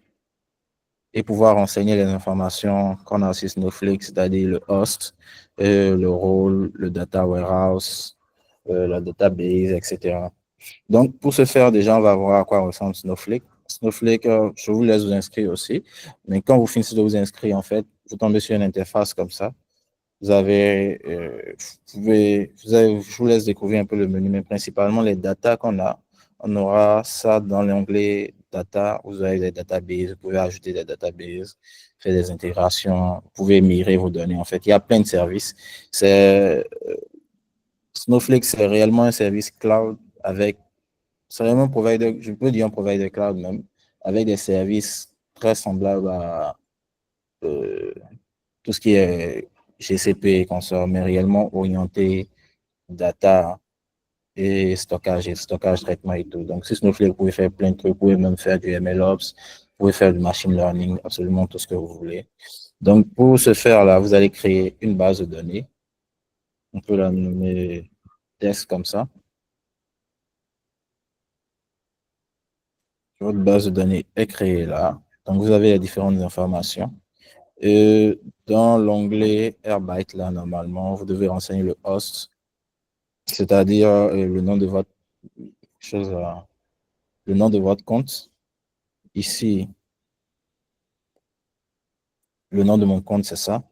et pouvoir renseigner les informations qu'on a sur Snowflake, c'est-à-dire le host, le rôle, le data warehouse, la database, etc. Donc, pour ce faire, déjà, on va voir à quoi ressemble Snowflake. Snowflake, je vous laisse vous inscrire aussi. Mais quand vous finissez de vous inscrire, en fait, vous tombez sur une interface comme ça. Vous avez, je vous laisse découvrir un peu le menu, mais principalement les datas qu'on a. On aura ça dans l'onglet data. Vous avez des databases, vous pouvez ajouter des databases, faire des intégrations, vous pouvez migrer vos données. En fait, il y a plein de services. Snowflake, c'est réellement un service cloud avec, c'est vraiment un provider, je peux dire un provider cloud même, avec des services très semblables à tout ce qui est GCP et consorts, mais réellement orienté data et stockage, traitement et tout. Donc, si Snowflake, vous pouvez faire plein de trucs, vous pouvez même faire du MLOps, pouvez faire du machine learning, absolument tout ce que vous voulez. Donc, pour ce faire-là, vous allez créer une base de données. On peut la nommer test comme ça. Votre base de données est créée là. Donc, vous avez les différentes informations. Et dans l'onglet Airbyte, là, normalement, vous devez renseigner le host, c'est-à-dire le nom de votre chose, le nom de votre compte. Ici, le nom de mon compte, c'est ça.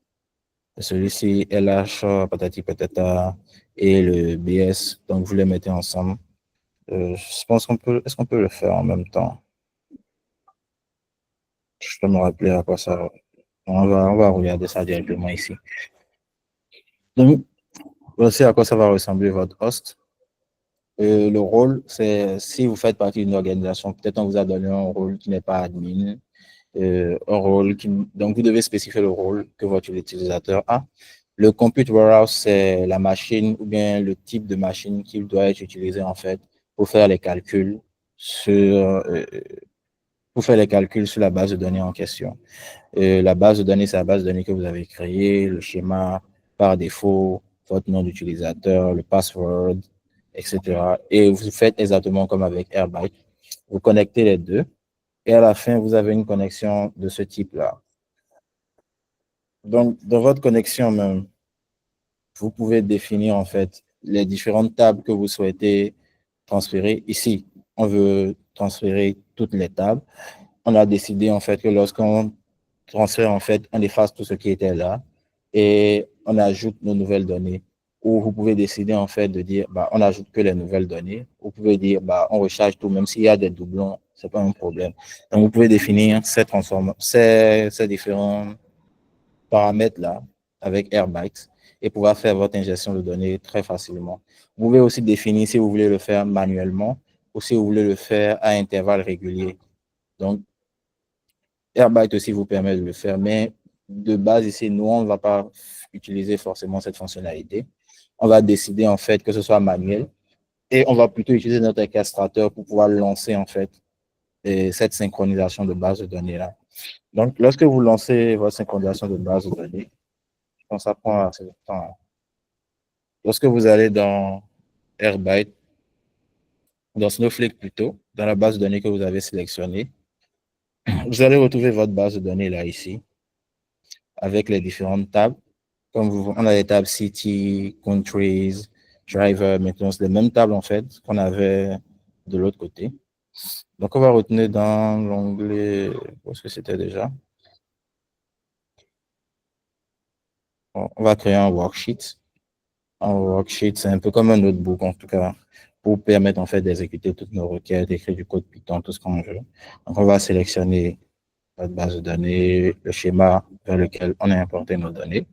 Celui-ci, LH, patati patata, et le BS. Donc, vous les mettez ensemble. Je pense est-ce qu'on peut le faire en même temps? Je peux me rappeler à quoi ça va. On va regarder ça directement ici. Donc, voici à quoi ça va ressembler votre host. Le rôle, c'est si vous faites partie d'une organisation, peut-être on vous a donné un rôle qui n'est pas admin, un rôle qui, donc vous devez spécifier le rôle que votre utilisateur a. Le compute warehouse, c'est la machine ou bien le type de machine qui doit être utilisé en fait pour faire les calculs sur la base de données en question. La base de données, c'est la base de données que vous avez créée, le schéma par défaut, votre nom d'utilisateur, le password, etc. Et vous faites exactement comme avec Airbyte. Vous connectez les deux et à la fin, vous avez une connexion de ce type-là. Donc, dans votre connexion même, vous pouvez définir en fait les différentes tables que vous souhaitez transférer. Ici, on veut transférer toutes les tables. On a décidé en fait que lorsqu'on transfère, en fait, on efface tout ce qui était là et on ajoute nos nouvelles données. Ou vous pouvez décider en fait de dire, bah, on ajoute que les nouvelles données. Vous pouvez dire, bah, on recharge tout, même s'il y a des doublons, c'est pas un problème. Donc, vous pouvez définir ces différents paramètres-là avec Airbyte et pouvoir faire votre ingestion de données très facilement. Vous pouvez aussi définir si vous voulez le faire manuellement ou si vous voulez le faire à intervalles réguliers. Donc, Airbyte aussi vous permet de le faire, mais de base ici, nous, on ne va pas utiliser forcément cette fonctionnalité. On va décider en fait que ce soit manuel et on va plutôt utiliser notre orchestrateur pour pouvoir lancer en fait cette synchronisation de base de données là. Donc, lorsque vous lancez votre synchronisation de base de données, je pense que ça prend assez de temps. Lorsque vous allez dans Airbyte, dans Snowflake plutôt, dans la base de données que vous avez sélectionnée, vous allez retrouver votre base de données là ici, avec les différentes tables. Comme on a les tables City, Countries, Driver, maintenant c'est les mêmes tables en fait qu'on avait de l'autre côté. Donc on va retenir dans l'onglet, où est-ce que c'était déjà? On va créer un worksheet. Un worksheet, c'est un peu comme un notebook en tout cas, pour permettre en fait d'exécuter toutes nos requêtes, d'écrire du code Python, tout ce qu'on veut. Donc on va sélectionner notre base de données, le schéma vers lequel on a importé nos données.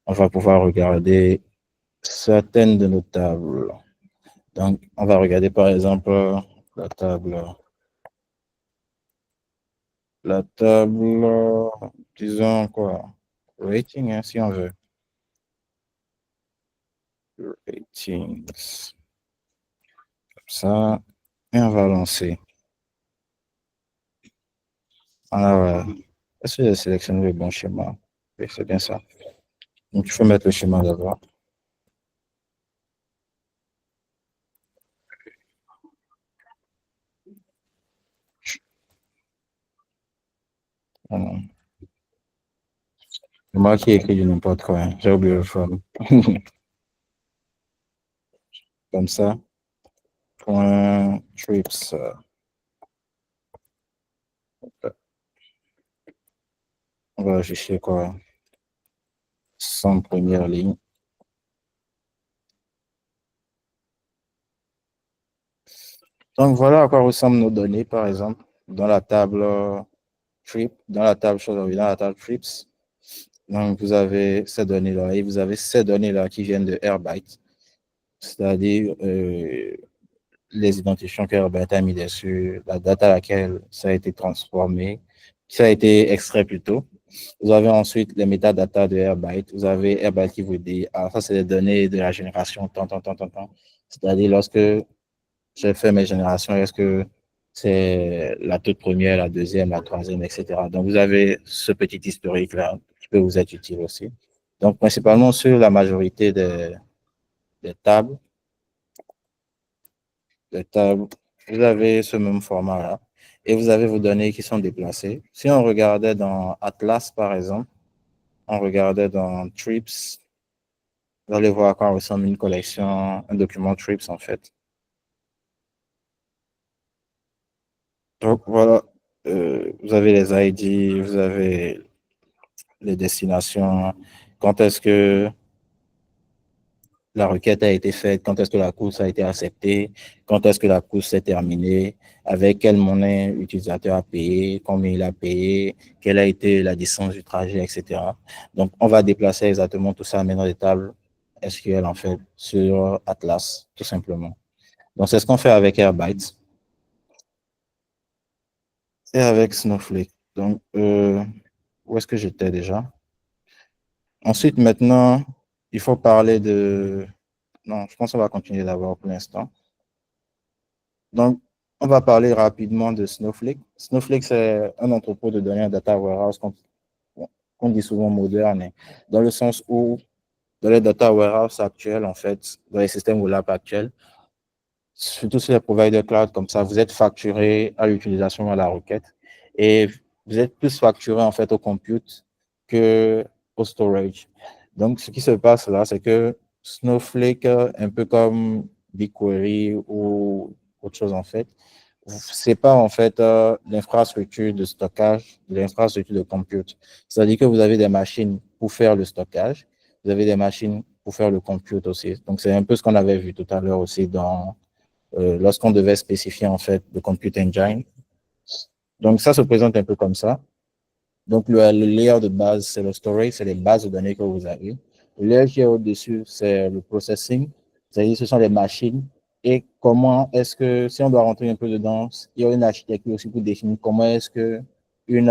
On va pouvoir regarder certaines de nos tables. Donc, on va regarder par exemple la table, disons quoi, rating, hein, si on veut. Ratings. Comme ça, et on va lancer. Alors, est-ce que j'ai sélectionné le bon schéma? Oui, c'est bien ça. Donc, il faut mettre le schéma d'abord. C'est moi qui ai écrit du n'importe quoi, hein. J'ai oublié le forme. Comme ça. Point trips. On va afficher quoi? Sans première ligne. Donc, voilà à quoi ressemblent nos données, par exemple, dans la table trip, dans la table trips. Donc, vous avez ces données-là et vous avez ces données-là qui viennent de Airbyte, c'est-à-dire les identifiants qu'Airbyte a mis dessus, la date à laquelle ça a été transformé, ça a été extrait plutôt. Vous avez ensuite les métadatas de Airbyte. Vous avez Airbyte qui vous dit, ah, ça, c'est les données de la génération tant. C'est-à-dire, lorsque j'ai fait mes générations, est-ce que c'est la toute première, la deuxième, la troisième, etc. Donc, vous avez ce petit historique-là qui peut vous être utile aussi. Donc, principalement sur la majorité des tables, vous avez ce même format-là et vous avez vos données qui sont déplacées. Si on regardait dans Atlas, par exemple, on regardait dans Trips, vous allez voir à quoi ressemble une collection, un document Trips, en fait. Donc, voilà, vous avez les ID, vous avez les destinations, quand est-ce que la requête a été faite, quand est-ce que la course a été acceptée, quand est-ce que la course s'est terminée, avec quelle monnaie l'utilisateur a payé, combien il a payé, quelle a été la distance du trajet, etc. Donc, on va déplacer exactement tout ça maintenant des tables SQL, en fait, sur Atlas, tout simplement. Donc, c'est ce qu'on fait avec Airbytes et avec Snowflake. Donc, où est-ce que j'étais déjà? Ensuite, maintenant, il faut parler de... Non, je pense qu'on va continuer d'abord pour l'instant. Donc, on va parler rapidement de Snowflake. Snowflake, c'est un entrepôt de données, un data warehouse qu'on dit souvent moderne, hein, dans le sens où, dans les data warehouse actuels, en fait, dans les systèmes web actuels, surtout sur les providers cloud comme ça, vous êtes facturé à l'utilisation à la requête et vous êtes plus facturé en fait au compute que au storage. Donc, ce qui se passe là, c'est que Snowflake, un peu comme BigQuery ou autre chose en fait, c'est pas en fait l'infrastructure de stockage, l'infrastructure de compute. C'est-à-dire que vous avez des machines pour faire le stockage, vous avez des machines pour faire le compute aussi. Donc, c'est un peu ce qu'on avait vu tout à l'heure aussi dans lorsqu'on devait spécifier en fait le compute engine. Donc ça se présente un peu comme ça. Donc le layer de base, c'est le storage, c'est les bases de données que vous avez. Le layer qui est au-dessus, c'est le processing, c'est-à-dire ce sont les machines. Et comment est-ce que, si on doit rentrer un peu dedans, il y a une architecture aussi pour définir comment est-ce que une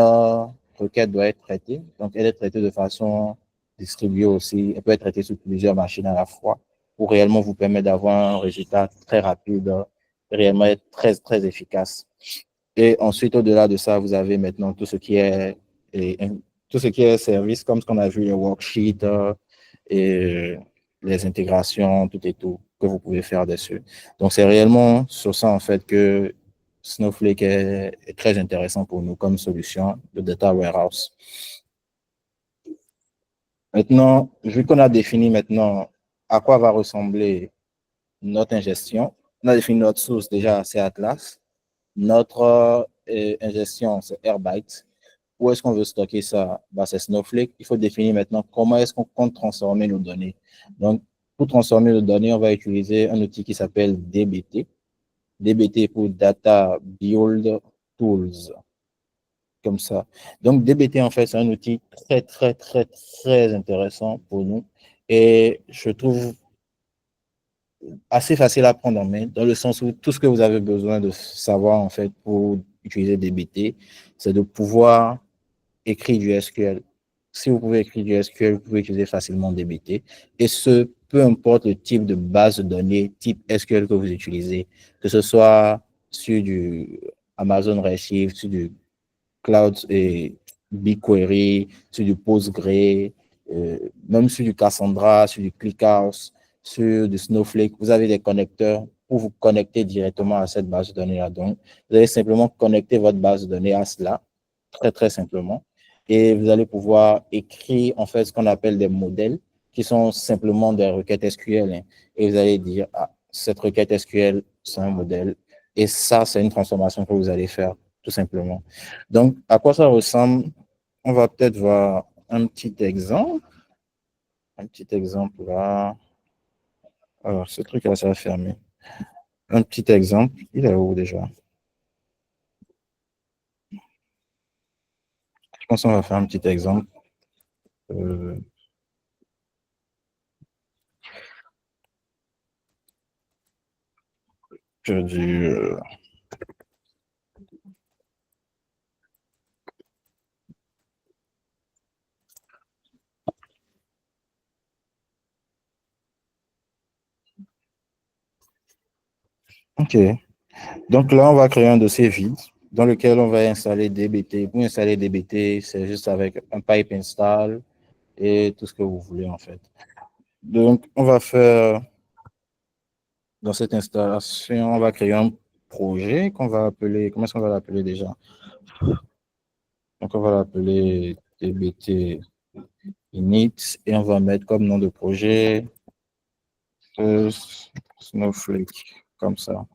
requête doit être traitée. Donc elle est traitée de façon distribuée aussi. Elle peut être traitée sur plusieurs machines à la fois pour réellement vous permettre d'avoir un résultat très rapide, réellement être très, très efficace. Et ensuite, au-delà de ça, vous avez maintenant tout ce qui est, tout ce qui est service, comme ce qu'on a vu, les worksheets et les intégrations, tout et tout, que vous pouvez faire dessus. Donc, c'est réellement sur ça, en fait, que Snowflake est très intéressant pour nous comme solution de data warehouse. Maintenant, vu qu'on a défini maintenant à quoi va ressembler notre ingestion, on a défini notre source déjà, c'est Atlas. Notre ingestion, c'est Airbyte. Où est-ce qu'on veut stocker ça? Bah, c'est Snowflake. Il faut définir maintenant comment est-ce qu'on compte transformer nos données. Donc, pour transformer nos données, on va utiliser un outil qui s'appelle DBT. DBT pour Data Build Tools, comme ça. Donc, DBT, en fait, c'est un outil très, très, très, très intéressant pour nous. Et je trouve assez facile à prendre en main, dans le sens où tout ce que vous avez besoin de savoir, en fait, pour utiliser DBT, c'est de pouvoir écrire du SQL. Si vous pouvez écrire du SQL, vous pouvez utiliser facilement DBT. Et ce, peu importe le type de base de données, type SQL que vous utilisez, que ce soit sur du Amazon Redshift, sur du Cloud et BigQuery, sur du Postgre, même sur du Cassandra, sur du ClickHouse, sur du Snowflake, vous avez des connecteurs pour vous connecter directement à cette base de données-là. Donc, vous allez simplement connecter votre base de données à cela, très, très simplement. Et vous allez pouvoir écrire, en fait, ce qu'on appelle des modèles, qui sont simplement des requêtes SQL. Hein. Et vous allez dire, ah, cette requête SQL, c'est un modèle. Et ça, c'est une transformation que vous allez faire, tout simplement. Donc, à quoi ça ressemble? On va peut-être voir un petit exemple. Un petit exemple là. Alors, ce truc-là, ça va fermer. Un petit exemple. Il est où déjà? Je pense qu'on va faire un petit exemple. Euh, que du, OK. Donc là, on va créer un dossier vide dans lequel on va installer DBT. Pour installer DBT, c'est juste avec un pipe install et tout ce que vous voulez en fait. Donc, on va faire, dans cette installation, on va créer un projet qu'on va appeler, comment est-ce qu'on va l'appeler déjà? Donc, on va l'appeler DBT init et on va mettre comme nom de projet Snowflake, comme ça.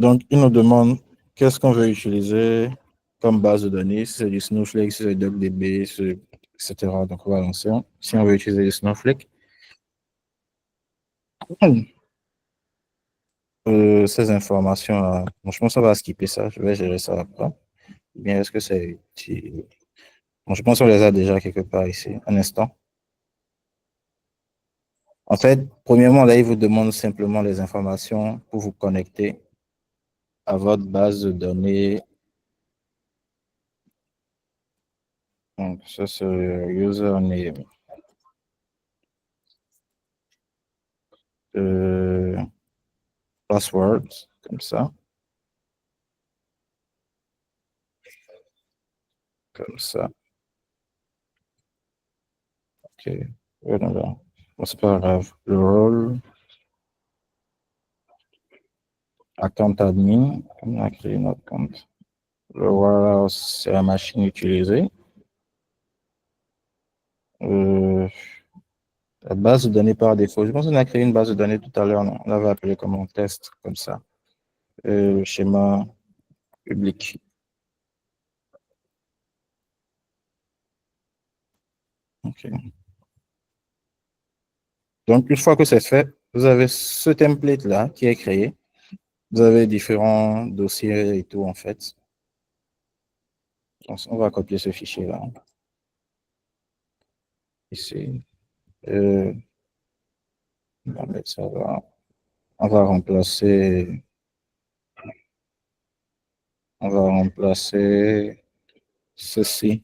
Donc, il nous demande qu'est-ce qu'on veut utiliser comme base de données, si c'est du Snowflake, si c'est DuckDB, etc. Donc, on va lancer. Si on veut utiliser du Snowflake, ces informations-là, bon, je pense qu'on va skipper ça, je vais gérer ça après. Bien, est-ce que c'est utile? Bon, je pense qu'on les a déjà quelque part ici. Un instant. En fait, premièrement, là, il vous demande simplement les informations pour vous connecter à votre base de données. Donc, ça, c'est username. Password, comme ça. Comme ça. OK. Voilà. Bon, c'est pas grave. Le rôle, account admin, on a créé notre compte. Le warehouse, c'est la machine utilisée. La base de données par défaut. Je pense qu'on a créé une base de données tout à l'heure. On l'avait appelé comme un test, comme ça. Schéma public. OK. Donc, une fois que c'est fait, vous avez ce template-là qui est créé. Vous avez différents dossiers et tout, en fait. Donc, on va copier ce fichier-là. Ici. On va mettre ça là. On va remplacer ceci,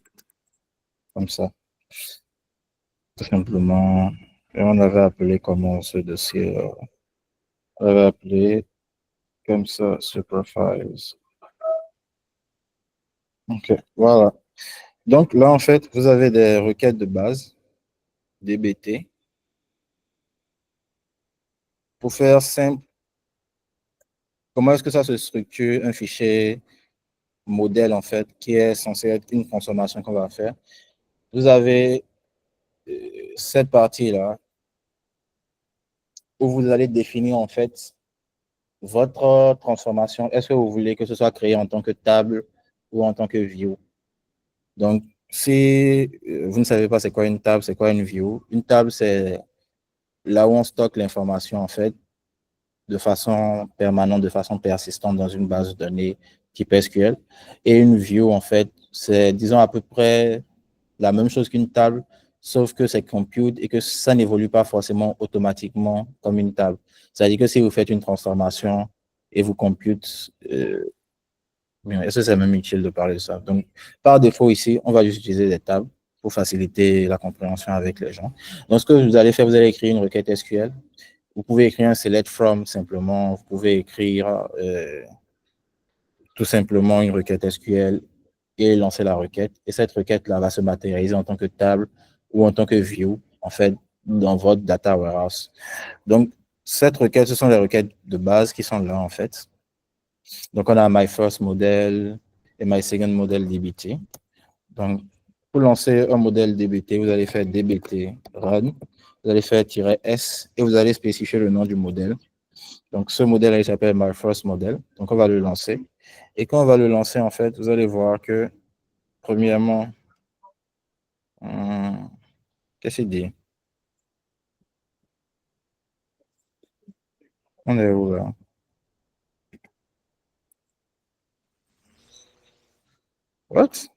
comme ça. Tout simplement. Et on avait appelé comment ce dossier? On avait appelé comme ça, Superfiles. OK, voilà. Donc là, en fait, vous avez des requêtes de base, DBT. Pour faire simple, comment est-ce que ça se structure un fichier modèle, en fait, qui est censé être une consommation qu'on va faire? Vous avez cette partie-là où vous allez définir, en fait, votre transformation. Est-ce que vous voulez que ce soit créé en tant que table ou en tant que view? Donc, si vous ne savez pas c'est quoi une table, c'est quoi une table, c'est là où on stocke l'information, en fait, de façon permanente, de façon persistante dans une base de données type SQL. Et une view, en fait, c'est, disons, à peu près la même chose qu'une table, sauf que c'est compute et que ça n'évolue pas forcément automatiquement comme une table. C'est-à-dire que si vous faites une transformation et vous compute, est-ce que c'est même utile de parler de ça? Donc, par défaut, ici, on va juste utiliser des tables pour faciliter la compréhension avec les gens. Donc, ce que vous allez faire, vous allez écrire une requête SQL. Vous pouvez écrire un select from simplement. Vous pouvez écrire tout simplement une requête SQL et lancer la requête. Et cette requête-là va se matérialiser en tant que table ou en tant que view, en fait, dans votre data warehouse. Donc, cette requête, ce sont les requêtes de base qui sont là, en fait. Donc, on a my first model et my second model DBT. Donc, pour lancer un modèle DBT, vous allez faire DBT run, vous allez faire -s et vous allez spécifier le nom du modèle. Donc, ce modèle, il s'appelle my first model. Donc, on va le lancer. Et quand on va le lancer, en fait, vous allez voir que, premièrement, qu'est-ce qu'il dit? On est où là? What?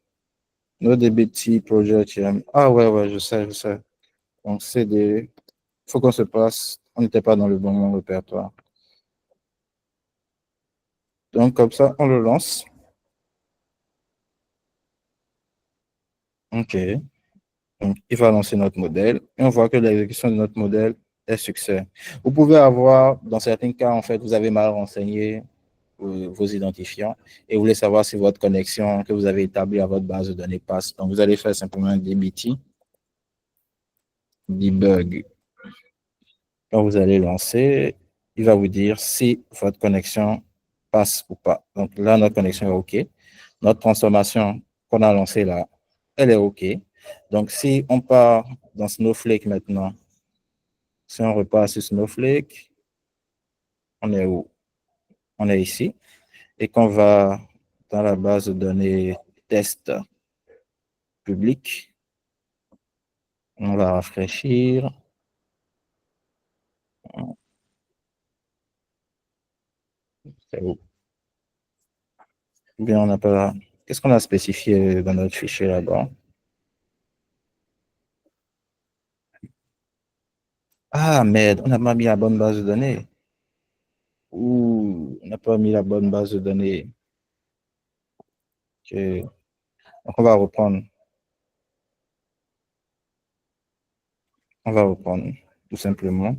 No DBT project. Ah ouais, ouais, je sais, je sais. Donc, c'est des. Il faut qu'on se passe. On n'était pas dans le bon répertoire. Donc, comme ça, on le lance. OK. Donc, il va lancer notre modèle. Et on voit que l'exécution de notre modèle des succès. Vous pouvez avoir, dans certains cas, en fait, vous avez mal renseigné vos identifiants et vous voulez savoir si votre connexion que vous avez établie à votre base de données passe. Donc, vous allez faire simplement un dbt debug. Quand vous allez lancer, il va vous dire si votre connexion passe ou pas. Donc là, notre connexion est OK. Notre transformation qu'on a lancée là, elle est OK. Donc, si on part dans Snowflake maintenant, si on repart sur Snowflake, on est où? On est ici. Et qu'on va dans la base de données test public, on va rafraîchir. C'est où? Ou bien on n'a pas. Qu'est-ce qu'on a spécifié dans notre fichier là-bas? Ah, merde, on n'a pas mis la bonne base de données. Ouh, on n'a pas mis la bonne base de données. Ok. Donc, on va reprendre. On va reprendre, tout simplement.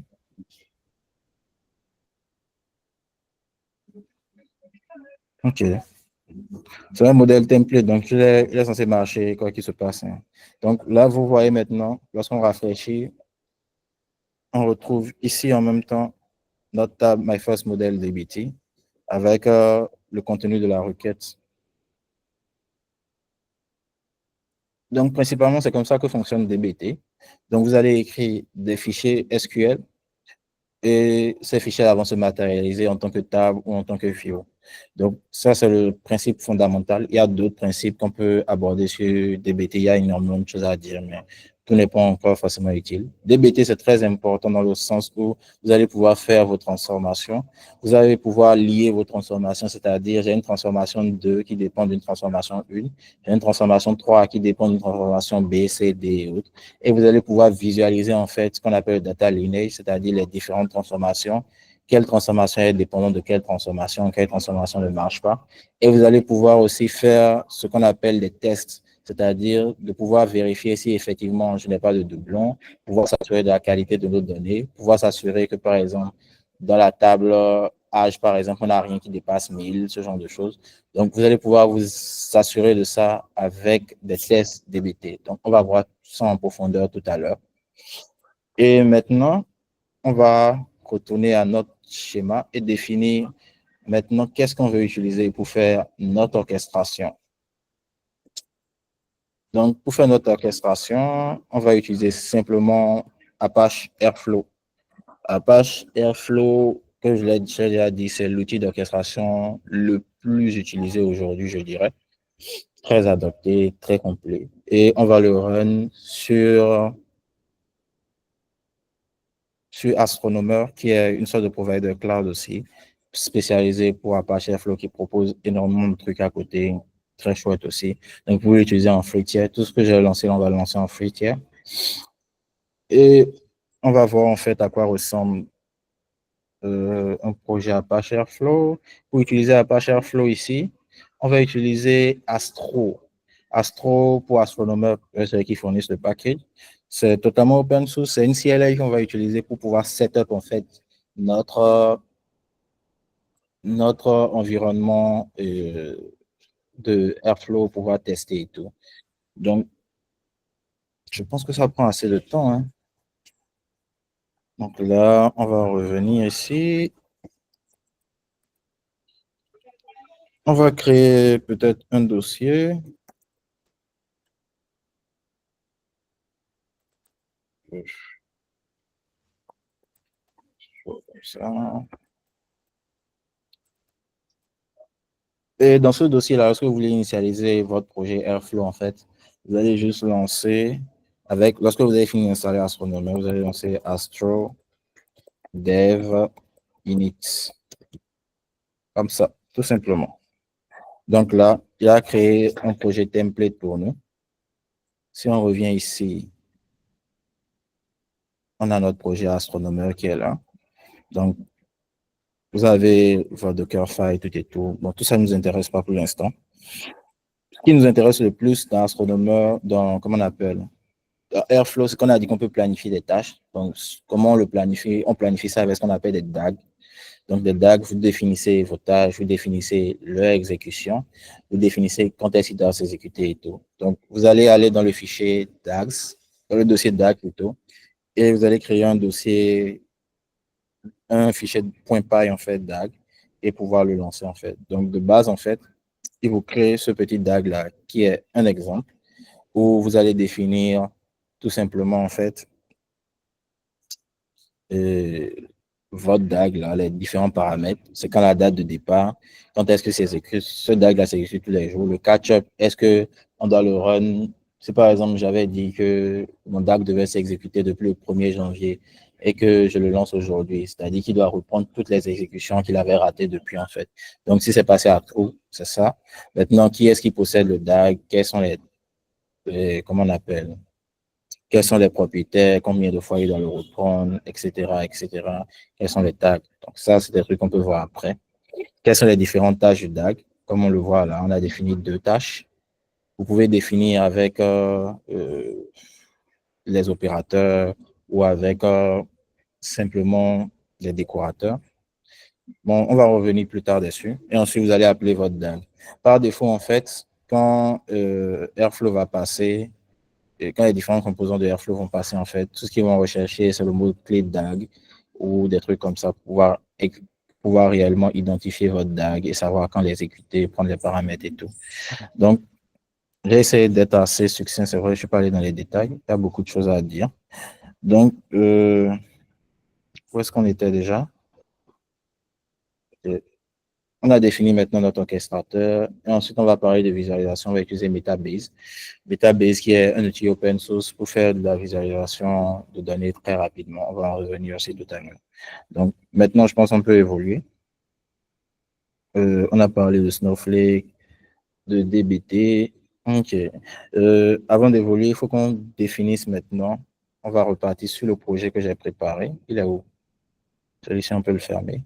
OK. C'est un modèle template, donc il est censé marcher quoi qu'il se passe, hein. Donc là, vous voyez maintenant, lorsqu'on rafraîchit, on retrouve ici en même temps notre table My First Model DBT avec le contenu de la requête. Donc, principalement, c'est comme ça que fonctionne DBT. Donc, vous allez écrire des fichiers SQL et ces fichiers vont se matérialiser en tant que table ou en tant que fio. Donc, ça, c'est le principe fondamental. Il y a d'autres principes qu'on peut aborder sur DBT. Il y a énormément de choses à dire, mais tout n'est pas encore forcément utile. DBT, c'est très important dans le sens où vous allez pouvoir faire vos transformations. Vous allez pouvoir lier vos transformations, c'est-à-dire j'ai une transformation 2 qui dépend d'une transformation 1, j'ai une transformation 3 qui dépend d'une transformation B, C, D et autres. Et vous allez pouvoir visualiser en fait ce qu'on appelle le data lineage, c'est-à-dire les différentes transformations, quelle transformation est dépendante de quelle transformation ne marche pas. Et vous allez pouvoir aussi faire ce qu'on appelle des tests, c'est-à-dire de pouvoir vérifier si effectivement je n'ai pas de doublon, pouvoir s'assurer de la qualité de nos données, pouvoir s'assurer que par exemple, dans la table âge, par exemple, on n'a rien qui dépasse 1000, ce genre de choses. Donc, vous allez pouvoir vous assurer de ça avec des tests DBT. Donc, on va voir ça en profondeur tout à l'heure. Et maintenant, on va retourner à notre schéma et définir maintenant qu'est-ce qu'on veut utiliser pour faire notre orchestration. Donc, pour faire notre orchestration, on va utiliser simplement Apache Airflow. Apache Airflow, que je l'ai déjà dit, c'est l'outil d'orchestration le plus utilisé aujourd'hui, je dirais. Très adapté, très complet. Et on va le run sur Astronomer, qui est une sorte de provider cloud aussi, spécialisé pour Apache Airflow, qui propose énormément de trucs à côté, très chouette aussi. Donc, vous pouvez l'utiliser en free tier. Tout ce que j'ai lancé, on va le lancer en free tier. Et on va voir en fait à quoi ressemble un projet Apache Airflow. Pour utiliser Apache Airflow ici, on va utiliser Astro. Astro pour Astronomer, c'est ceux qui fournissent le package. C'est totalement open source. C'est une CLI qu'on va utiliser pour pouvoir setup en fait notre environnement de Airflow, pour pouvoir tester et tout. Donc, je pense que ça prend assez de temps, hein. Donc là, on va revenir ici. On va créer peut-être un dossier. Comme ça. Et dans ce dossier-là, lorsque vous voulez initialiser votre projet Airflow, en fait, vous allez juste lancer avec, lorsque vous avez fini d'installer Astronomer, vous allez lancer Astro Dev Init. Comme ça, tout simplement. Donc là, il a créé un projet template pour nous. Si on revient ici, on a notre projet Astronomer qui est là. Donc, vous avez votre Dockerfile, tout et tout. Bon, tout ça ne nous intéresse pas pour l'instant. Ce qui nous intéresse le plus dans Astronomer, comment on appelle, Dans Airflow, ce qu'on a dit qu'on peut planifier des tâches. Donc, comment on le planifie? On planifie ça avec ce qu'on appelle des DAG. Donc, des DAG, vous définissez vos tâches, vous définissez leur exécution, vous définissez quand est-ce qu'ils doivent s'exécuter et tout. Donc, vous allez aller dans le fichier DAGs, dans le dossier DAG plutôt, et vous allez créer un dossier, un fichier .py en fait DAG et pouvoir le lancer en fait. Donc, de base, en fait, il vous crée ce petit DAG là qui est un exemple où vous allez définir tout simplement en fait euh, votre DAG, là, les différents paramètres. C'est quand la date de départ, quand est-ce que ce DAG-là s'exécute tous les jours. Le catch-up, est-ce qu'on doit le run? Si par exemple, j'avais dit que mon DAG devait s'exécuter depuis le 1er janvier et que je le lance aujourd'hui, c'est-à-dire qu'il doit reprendre toutes les exécutions qu'il avait ratées depuis, en fait. Donc, si c'est passé à true, c'est ça. Maintenant, qui est-ce qui possède le DAG? Quels sont comment on appelle? Quels sont les propriétaires, combien de fois il doit le reprendre, etc., etc. Quels sont les tags. Donc ça, c'est des trucs qu'on peut voir après. Quelles sont les différentes tâches du DAG? Comme on le voit là, on a défini 2 tâches. Vous pouvez définir avec les opérateurs ou avec simplement les décorateurs. Bon, on va revenir plus tard dessus. Et ensuite, vous allez appeler votre DAG. Par défaut, en fait, quand Airflow va passer, et quand les différents composants de Airflow vont passer, en fait, tout ce qu'ils vont rechercher, c'est le mot-clé DAG ou des trucs comme ça pour pouvoir réellement identifier votre DAG et savoir quand l'exécuter, prendre les paramètres et tout. Donc, j'ai essayé d'être assez succinct, c'est vrai, je ne suis pas allé dans les détails, il y a beaucoup de choses à dire. Donc, où est-ce qu'on était déjà? On a défini maintenant notre orchestrateur et ensuite on va parler de visualisation. On va utiliser Metabase. Metabase qui est un outil open source pour faire de la visualisation de données très rapidement. On va en revenir aussi tout à l'heure. Donc maintenant, je pense qu'on peut évoluer. On a parlé de Snowflake, de DBT. OK. Avant d'évoluer, il faut qu'on définisse maintenant. On va repartir sur le projet que j'ai préparé. Il est où? Celui-ci, on peut le fermer.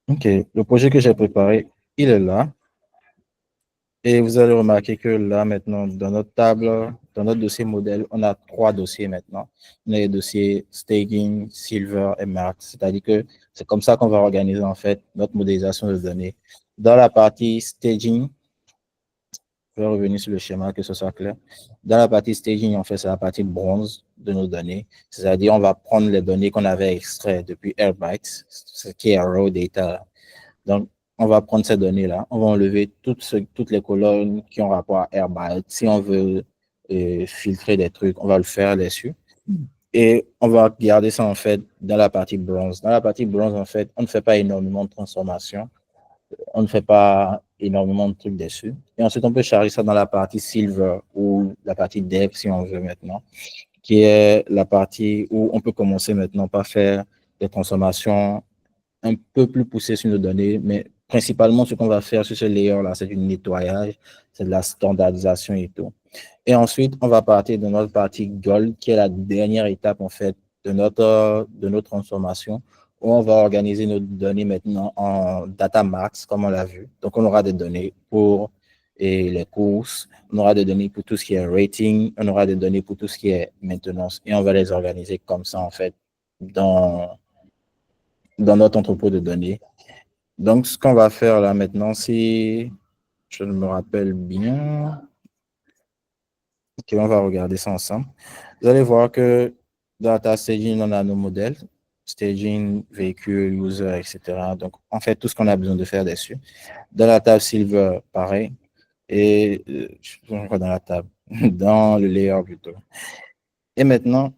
OK. Le projet que j'ai préparé, il est là. Et vous allez remarquer que là, maintenant, dans notre table, dans notre dossier modèle, on a 3 dossiers maintenant. On a les dossiers staging, silver et max. C'est-à-dire que c'est comme ça qu'on va organiser, en fait, notre modélisation de données. Dans la partie staging, je vais revenir sur le schéma, que ce soit clair. Dans la partie staging, en fait, c'est la partie bronze de nos données. C'est-à-dire, on va prendre les données qu'on avait extraites depuis Airbytes, ce qui est raw data. Donc, on va prendre ces données-là, on va enlever toutes les colonnes qui ont rapport à Airbyte. Si on veut filtrer des trucs, on va le faire dessus. Et on va garder ça, en fait, dans la partie bronze. Dans la partie bronze, en fait, on ne fait pas énormément de transformations. On ne fait pas énormément de trucs dessus. Et ensuite, on peut charger ça dans la partie silver ou la partie dev, si on veut maintenant, qui est la partie où on peut commencer maintenant par faire des transformations un peu plus poussé sur nos données, mais principalement, ce qu'on va faire sur ce layer-là, c'est du nettoyage, c'est de la standardisation et tout. Et ensuite, on va partir de notre partie gold, qui est la dernière étape, en fait, de notre transformation, où on va organiser nos données maintenant en data marks, comme on l'a vu. Donc, on aura des données pour les courses, on aura des données pour tout ce qui est rating, on aura des données pour tout ce qui est maintenance, et on va les organiser comme ça, en fait, dans notre entrepôt de données. Donc, ce qu'on va faire là maintenant, si je me rappelle bien, ok, on va regarder ça ensemble. Vous allez voir que dans la table staging, on a nos modèles, staging, véhicule, user, etc. Donc, on fait tout ce qu'on a besoin de faire dessus. Dans la table silver, pareil. Et dans la table, dans le layer plutôt. Et maintenant,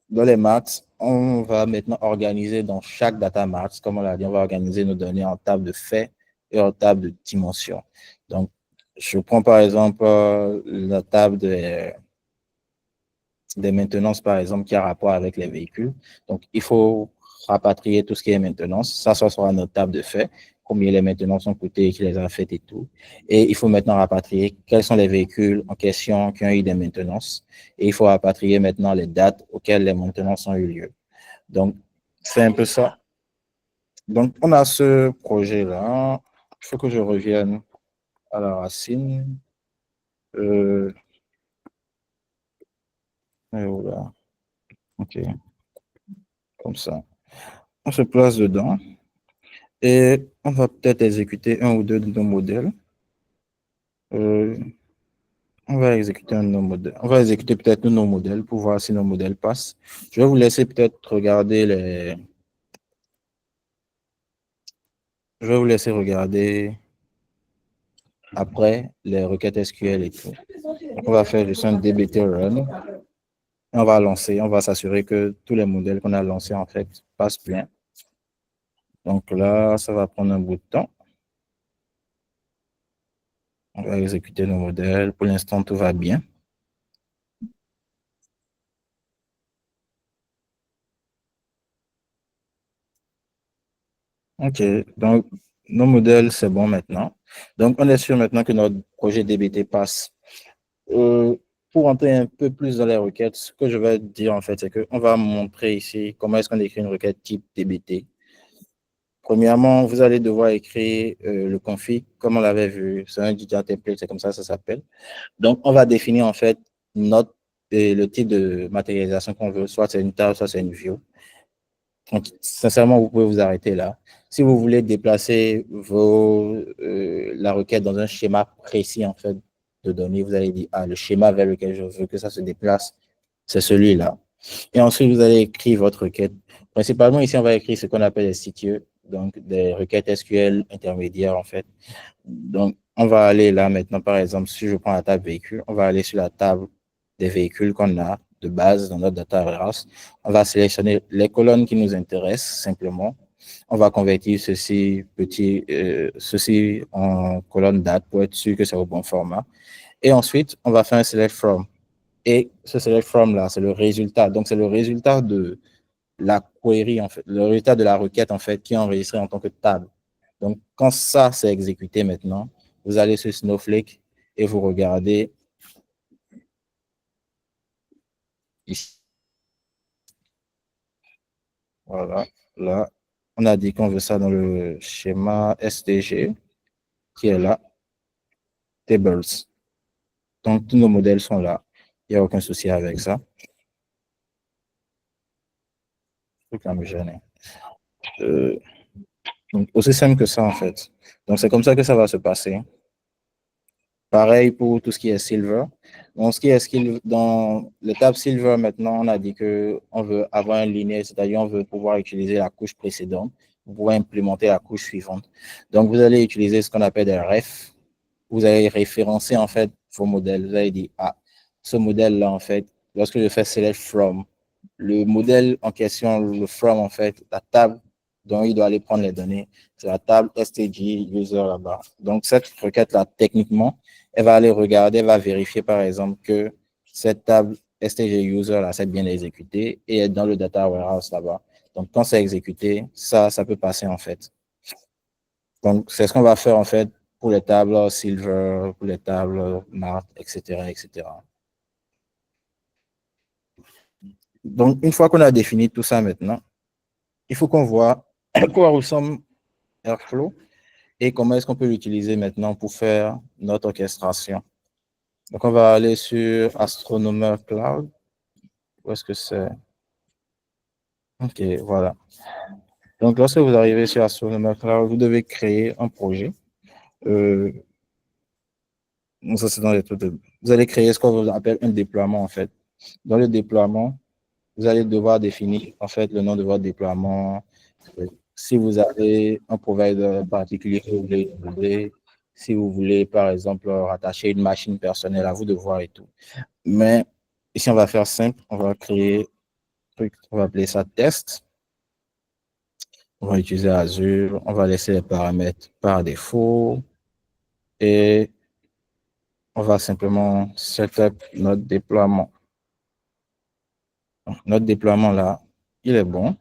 dans les maths, on va maintenant organiser dans chaque data max, comme on l'a dit, on va organiser nos données en table de faits et en table de dimensions. Donc, je prends par exemple la table des maintenances, par exemple, qui a rapport avec les véhicules. Donc, il faut rapatrier tout ce qui est maintenance. Ça sera notre table de faits, combien les maintenances ont coûté, qui les a faites et tout. Et il faut maintenant rapatrier quels sont les véhicules en question qui ont eu des maintenances. Et il faut rapatrier maintenant les dates auxquelles les maintenances ont eu lieu. Donc, c'est un peu ça. Donc, on a ce projet-là. Il faut que je revienne à la racine. OK. Comme ça. On se place dedans et on va peut-être exécuter un ou deux de nos modèles. On va exécuter un de nos modèles. On va exécuter peut-être nos modèles pour voir si nos modèles passent. Je vais vous laisser peut-être regarder les... Je vais vous laisser regarder après les requêtes SQL et tout. On va faire juste un dbt run. On va lancer, on va s'assurer que tous les modèles qu'on a lancés en fait passent bien. Donc là, ça va prendre un bout de temps. On va exécuter nos modèles. Pour l'instant, tout va bien. OK, donc nos modèles, c'est bon maintenant. Donc, on est sûr maintenant que notre projet DBT passe. Pour entrer un peu plus dans les requêtes, ce que je vais dire en fait, c'est qu'on va montrer ici comment est-ce qu'on écrit une requête type DBT. Premièrement, vous allez devoir écrire le config, comme on l'avait vu, c'est un Jira template, c'est comme ça s'appelle. Donc, on va définir en fait notre, le type de matérialisation qu'on veut, soit c'est une table, soit c'est une view. Donc, sincèrement, vous pouvez vous arrêter là. Si vous voulez déplacer la requête dans un schéma précis en fait de données, vous allez dire, ah, le schéma vers lequel je veux que ça se déplace, c'est celui-là. Et ensuite, vous allez écrire votre requête. Principalement, ici, on va écrire ce qu'on appelle les CTE, donc des requêtes SQL intermédiaires, en fait. Donc, on va aller là maintenant, par exemple, si je prends la table véhicule, on va aller sur la table des véhicules qu'on a de base dans notre data warehouse. On va sélectionner les colonnes qui nous intéressent simplement. On va convertir ceci en colonne date pour être sûr que c'est au bon format. Et ensuite, on va faire un select from. Et ce select from là, c'est le résultat. Donc, c'est le résultat de la query, en fait, le résultat de la requête, en fait, qui est enregistré en tant que table. Donc, quand ça, c'est exécuté maintenant, vous allez sur Snowflake et vous regardez ici. Voilà, là, on a dit qu'on veut ça dans le schéma STG, qui est là, tables. Donc, tous nos modèles sont là. Il n'y a aucun souci avec ça. Truc à me gêner. Donc, aussi simple que ça, en fait. Donc, c'est comme ça que ça va se passer. Pareil pour tout ce qui est silver. Donc, ce qui est dans l'étape silver, maintenant, on a dit qu'on veut avoir un linéaire, c'est-à-dire on veut pouvoir utiliser la couche précédente pour pouvoir implémenter la couche suivante. Donc, vous allez utiliser ce qu'on appelle des refs. Vous allez référencer, en fait, vos modèles. Vous allez dire, ah, ce modèle-là, en fait, lorsque je fais select from, le modèle en question, le from, en fait, la table dont il doit aller prendre les données, c'est la table STG user là-bas. Donc, cette requête-là, techniquement, elle va aller regarder, elle va vérifier, par exemple, que cette table STG user là, c'est bien exécutée et est dans le data warehouse là-bas. Donc, quand c'est exécuté, ça peut passer, en fait. Donc, c'est ce qu'on va faire, en fait, pour les tables silver, pour les tables mart, etc., etc. Donc, une fois qu'on a défini tout ça maintenant, il faut qu'on voit à quoi ressemble Airflow et comment est-ce qu'on peut l'utiliser maintenant pour faire notre orchestration. Donc, on va aller sur Astronomer Cloud. Où est-ce que c'est? OK, voilà. Donc, lorsque vous arrivez sur Astronomer Cloud, vous devez créer un projet. Ça, c'est dans les trucs vous allez créer ce qu'on appelle un déploiement, en fait. Dans le déploiement, vous allez devoir définir, en fait, le nom de votre déploiement. Si vous avez un provider particulier que vous voulez utiliser, si vous voulez, par exemple, rattacher une machine personnelle à vous de voir et tout. Mais ici, on va faire simple. On va créer un truc, on va appeler ça test. On va utiliser Azure. On va laisser les paramètres par défaut. Et on va simplement setup notre déploiement. Notre déploiement là, il est bon.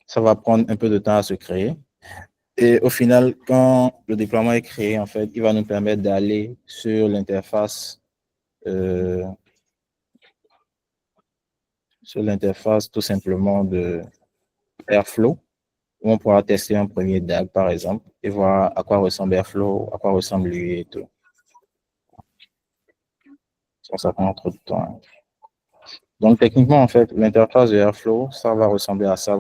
Ça va prendre un peu de temps à se créer. Et au final, quand le déploiement est créé, en fait, il va nous permettre d'aller sur l'interface tout simplement de Airflow, où on pourra tester un premier DAG, par exemple, et voir à quoi ressemble Airflow, à quoi ressemble lui et tout. Ça prend trop de temps. Donc, techniquement, en fait, l'interface de Airflow, ça va ressembler à ça.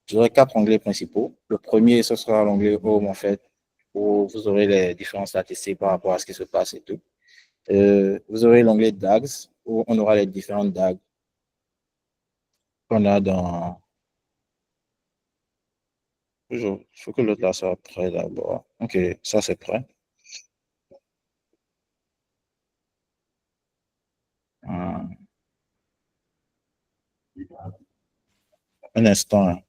J'aurai 4 onglets principaux. Le premier, ce sera l'onglet Home, en fait, où vous aurez les différentes statistiques par rapport à ce qui se passe et tout. Vous aurez l'onglet DAGs, où on aura les différentes DAGs qu'on a dans... Il faut que l'autre là soit prêt d'abord. OK, ça c'est prêt. Un instant. Hein.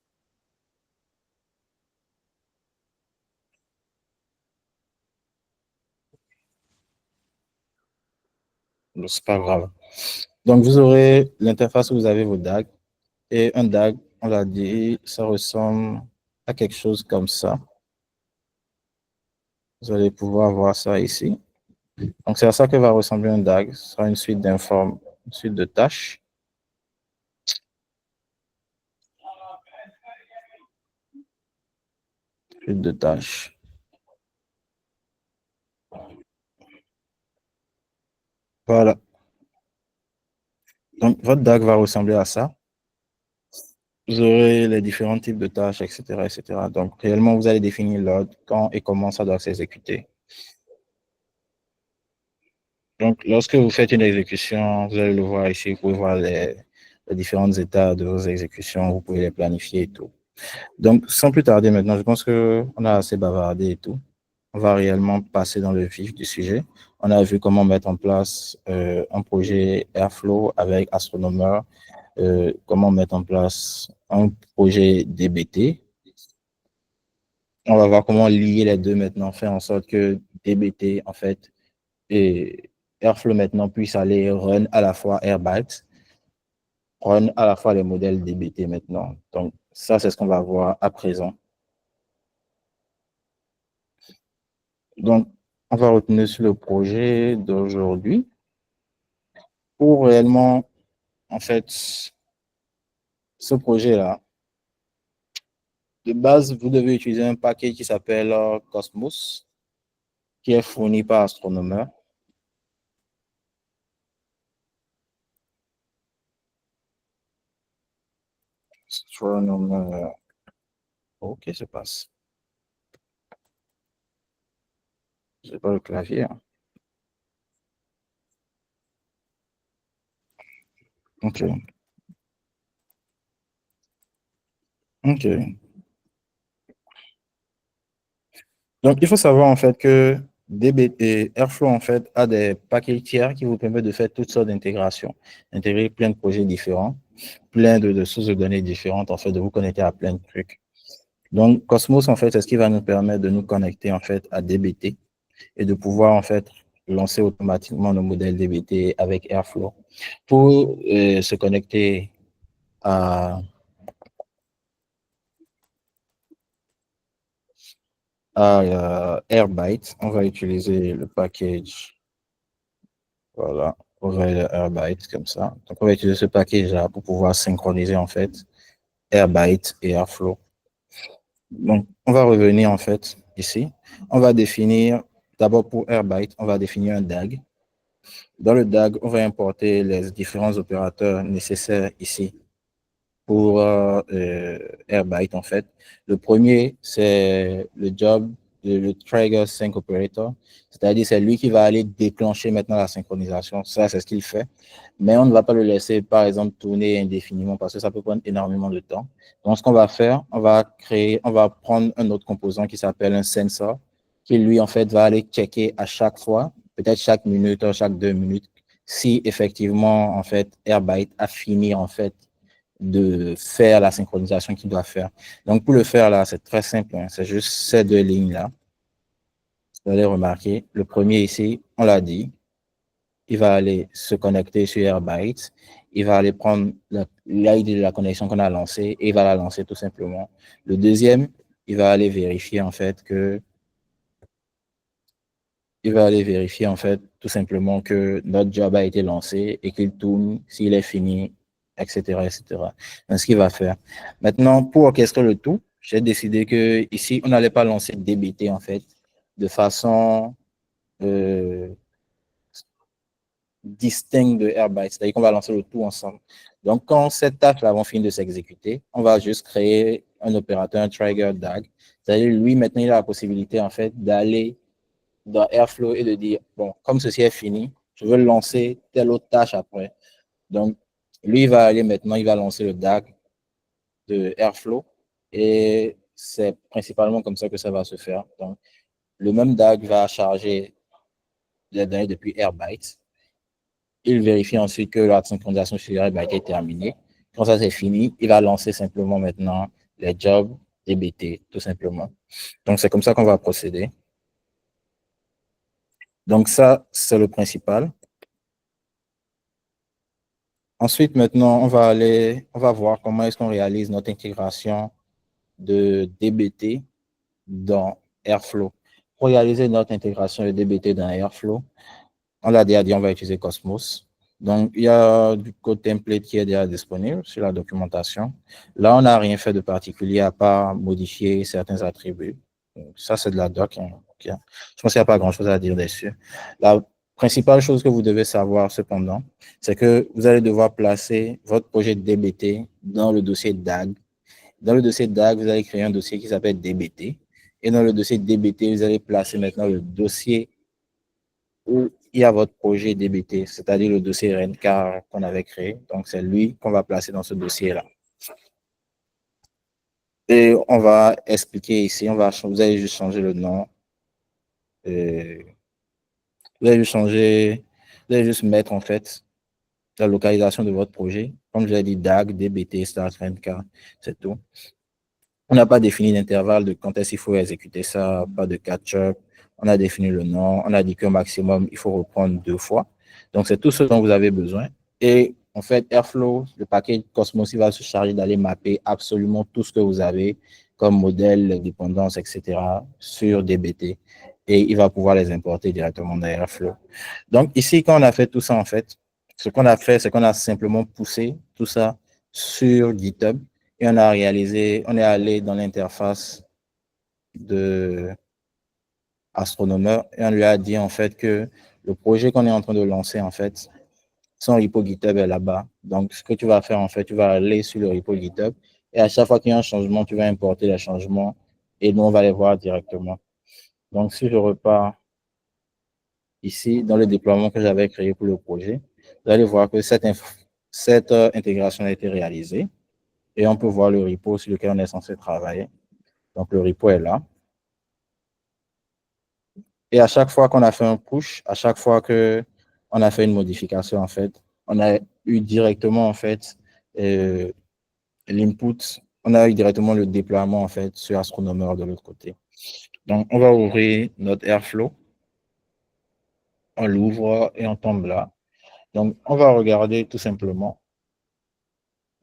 C'est pas grave. Donc, vous aurez l'interface où vous avez vos DAG. Et un DAG, on l'a dit, ça ressemble à quelque chose comme ça. Vous allez pouvoir voir ça ici. Donc, c'est à ça que va ressembler un DAG. Ce sera une suite d'informes, une suite de tâches. Suite de tâches. Voilà. Donc, votre DAG va ressembler à ça. Vous aurez les différents types de tâches, etc., etc. Donc, réellement, vous allez définir l'ordre, quand et comment ça doit s'exécuter. Donc, lorsque vous faites une exécution, vous allez le voir ici, vous pouvez voir les différents états de vos exécutions, vous pouvez les planifier et tout. Donc, sans plus tarder maintenant, je pense qu'on a assez bavardé et tout. On va réellement passer dans le vif du sujet. On a vu comment mettre en place un projet Airflow avec Astronomer, comment mettre en place un projet DBT. On va voir comment lier les deux maintenant, faire en sorte que DBT, en fait, et Airflow maintenant puisse aller run à la fois Airbyte, run à la fois les modèles DBT maintenant. Donc, ça, c'est ce qu'on va voir à présent. Donc, on va retenir sur le projet d'aujourd'hui pour réellement, en fait, ce projet-là, de base, vous devez utiliser un paquet qui s'appelle Cosmos, qui est fourni par Astronomer. Astronomer. OK, ça passe. Je n'ai pas le clavier. Hein. OK. OK. Donc, il faut savoir en fait que DBT, Airflow en fait a des paquets tiers qui vous permettent de faire toutes sortes d'intégrations, intégrer plein de projets différents, plein de sources de données différentes, en fait, de vous connecter à plein de trucs. Donc, Cosmos, en fait, c'est ce qui va nous permettre de nous connecter, en fait, à DBT et de pouvoir, en fait, lancer automatiquement nos modèles DBT avec Airflow. Pour se connecter à Airbyte, on va utiliser le package. Voilà, on va aller à Airbyte comme ça. Donc, on va utiliser ce package-là pour pouvoir synchroniser en fait Airbyte et Airflow. Donc, on va revenir en fait ici. On va définir, d'abord pour Airbyte, on va définir un DAG. Dans le DAG, on va importer les différents opérateurs nécessaires ici pour Airbyte en fait. Le premier, c'est le job, le trigger sync operator, c'est-à-dire c'est lui qui va aller déclencher maintenant la synchronisation. Ça, c'est ce qu'il fait. Mais on ne va pas le laisser, par exemple, tourner indéfiniment parce que ça peut prendre énormément de temps. Donc, ce qu'on va faire, on va prendre un autre composant qui s'appelle un sensor, qui lui, en fait, va aller checker à chaque fois, peut-être chaque minute, chaque 2 minutes, si effectivement, en fait, Airbyte a fini, en fait, de faire la synchronisation qu'il doit faire. Donc, pour le faire, là, c'est très simple. Hein, c'est juste ces deux lignes-là. Vous allez remarquer, le premier ici, on l'a dit, il va aller se connecter sur Airbyte, il va aller prendre l'ID de la connexion qu'on a lancée et il va la lancer tout simplement. Le deuxième, il va aller vérifier en fait que il va aller vérifier en fait tout simplement que notre job a été lancé et qu'il tourne, s'il est fini, etc., etc. Donc, ce qu'il va faire. Maintenant, pour orchestrer le tout, j'ai décidé que ici, on n'allait pas lancer DBT en fait de façon distincts de Airbyte, c'est-à-dire qu'on va lancer le tout ensemble. Donc, quand cette tâche-là va finir de s'exécuter, on va juste créer un opérateur, un trigger DAG. C'est-à-dire, lui, maintenant, il a la possibilité, en fait, d'aller dans Airflow et de dire, bon, comme ceci est fini, je veux lancer telle autre tâche après. Donc, lui, il va aller maintenant, il va lancer le DAG de Airflow et c'est principalement comme ça que ça va se faire. Donc, le même DAG va charger les données depuis Airbyte. Il vérifie ensuite que la synchronisation sur Airbyte est terminée. Quand ça c'est fini, il va lancer simplement maintenant les jobs DBT, tout simplement. Donc, c'est comme ça qu'on va procéder. Donc, ça, c'est le principal. Ensuite, maintenant, on va voir comment est-ce qu'on réalise notre intégration de DBT dans Airflow. Pour réaliser notre intégration de DBT dans Airflow, on l'a déjà dit, on va utiliser Cosmos. Donc, il y a du code template qui est déjà disponible sur la documentation. Là, on n'a rien fait de particulier à part modifier certains attributs. Donc, ça, c'est de la doc. Hein. Je pense qu'il n'y a pas grand-chose à dire dessus. La principale chose que vous devez savoir, cependant, c'est que vous allez devoir placer votre projet de DBT dans le dossier DAG. Dans le dossier DAG, vous allez créer un dossier qui s'appelle DBT. Et dans le dossier DBT, vous allez placer maintenant le dossier où il y a votre projet DBT, c'est-à-dire le dossier RENCAR qu'on avait créé. Donc, c'est lui qu'on va placer dans ce dossier-là. Et on va expliquer ici, vous allez juste changer le nom. Vous allez juste mettre en fait la localisation de votre projet. Comme je l'ai dit, DAG, DBT, Start, RENCAR, c'est tout. On n'a pas défini d'intervalle de quand est-ce qu'il faut exécuter ça, pas de catch-up. On a défini le nom. On a dit qu'au maximum, il faut reprendre 2 fois. Donc, c'est tout ce dont vous avez besoin. Et en fait, Airflow, le paquet Cosmos, il va se charger d'aller mapper absolument tout ce que vous avez comme modèle, les dépendances, etc. sur DBT. Et il va pouvoir les importer directement dans Airflow. Donc, ici, quand on a fait tout ça, en fait, ce qu'on a fait, c'est qu'on a simplement poussé tout ça sur GitHub. Et on est allé dans l'interface de Astronomer et on lui a dit en fait que le projet qu'on est en train de lancer, en fait, son repo GitHub est là-bas. Donc, ce que tu vas faire, en fait, tu vas aller sur le repo GitHub et à chaque fois qu'il y a un changement, tu vas importer les changements et nous, on va les voir directement. Donc, si je repars ici, dans le déploiement que j'avais créé pour le projet, vous allez voir que cette intégration a été réalisée. Et on peut voir le repo sur lequel on est censé travailler. Donc, le repo est là. Et à chaque fois qu'on a fait un push, à chaque fois qu'on a fait une modification, en fait, on a eu directement, en fait, l'input, on a eu directement le déploiement, en fait, sur Astronomer de l'autre côté. Donc, on va ouvrir notre Airflow. On l'ouvre et on tombe là. Donc, on va regarder tout simplement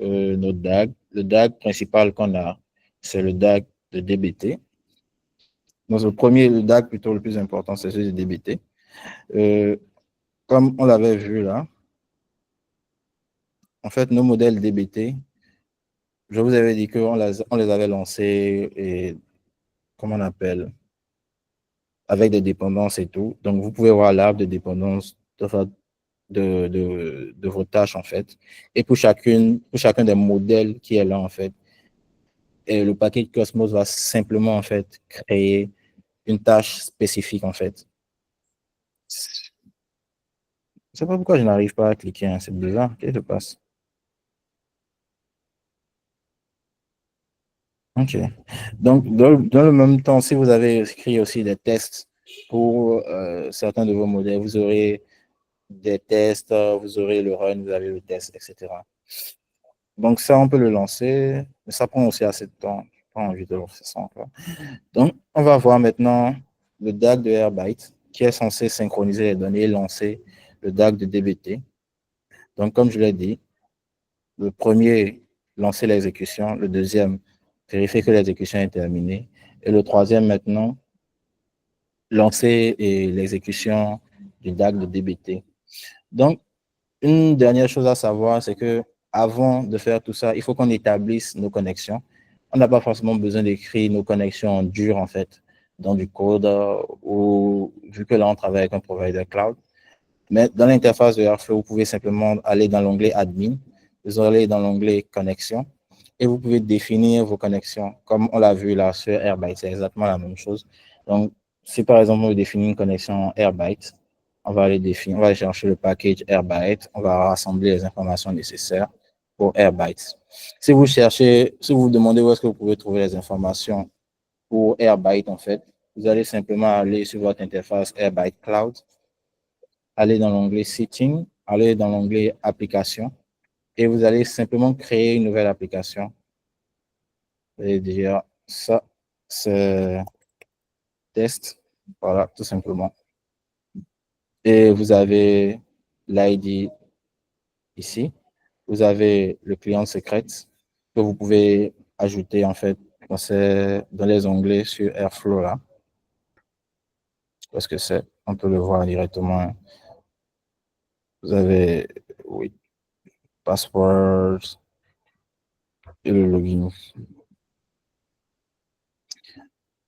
notre DAG. Le DAG principal qu'on a, c'est le DAG de DBT. Donc, le DAG plutôt le plus important, c'est celui de DBT. Comme on l'avait vu là, en fait, nos modèles DBT, je vous avais dit qu'on les avait lancés et, comment on appelle, avec des dépendances et tout. Donc, vous pouvez voir l'arbre de dépendance de vos tâches, en fait. Et pour chacun des modèles qui est là, en fait, et le paquet Cosmos va simplement, en fait, créer une tâche spécifique, en fait. Je ne sais pas pourquoi je n'arrive pas à cliquer, hein. C'est bizarre. Qu'est-ce qui se passe? OK. Donc, dans le même temps, si vous avez écrit aussi des tests pour certains de vos modèles, vous aurez des tests, vous aurez le run, vous avez le test, etc. Donc, ça, on peut le lancer, mais ça prend aussi assez de temps. Je n'ai pas envie de lancer ça encore. Donc, on va voir maintenant le DAG de Airbyte qui est censé synchroniser les données et lancer le DAG de DBT. Donc, comme je l'ai dit, le premier, lancer l'exécution. Le deuxième, vérifier que l'exécution est terminée. Et le troisième, maintenant, lancer l'exécution du DAG de DBT. Donc, une dernière chose à savoir, c'est que avant de faire tout ça, il faut qu'on établisse nos connexions. On n'a pas forcément besoin d'écrire nos connexions en dur, en fait, dans du code, ou vu que là, on travaille avec un provider cloud. Mais dans l'interface de Airflow, vous pouvez simplement aller dans l'onglet Admin, vous allez dans l'onglet Connexion, et vous pouvez définir vos connexions, comme on l'a vu là sur Airbyte, c'est exactement la même chose. Donc, si par exemple, on veut définir une connexion Airbyte, on va aller chercher le package Airbyte, on va rassembler les informations nécessaires pour Airbyte. Si vous vous demandez où est-ce que vous pouvez trouver les informations pour Airbyte, en fait, vous allez simplement aller sur votre interface Airbyte Cloud, aller dans l'onglet Setting, aller dans l'onglet Application, et vous allez simplement créer une nouvelle application. Et dire ça, c'est test, voilà, tout simplement. Et vous avez l'ID ici. Vous avez le client secret que vous pouvez ajouter en fait dans les onglets sur Airflow là. Parce que c'est, on peut le voir directement. Vous avez, oui, password et le login.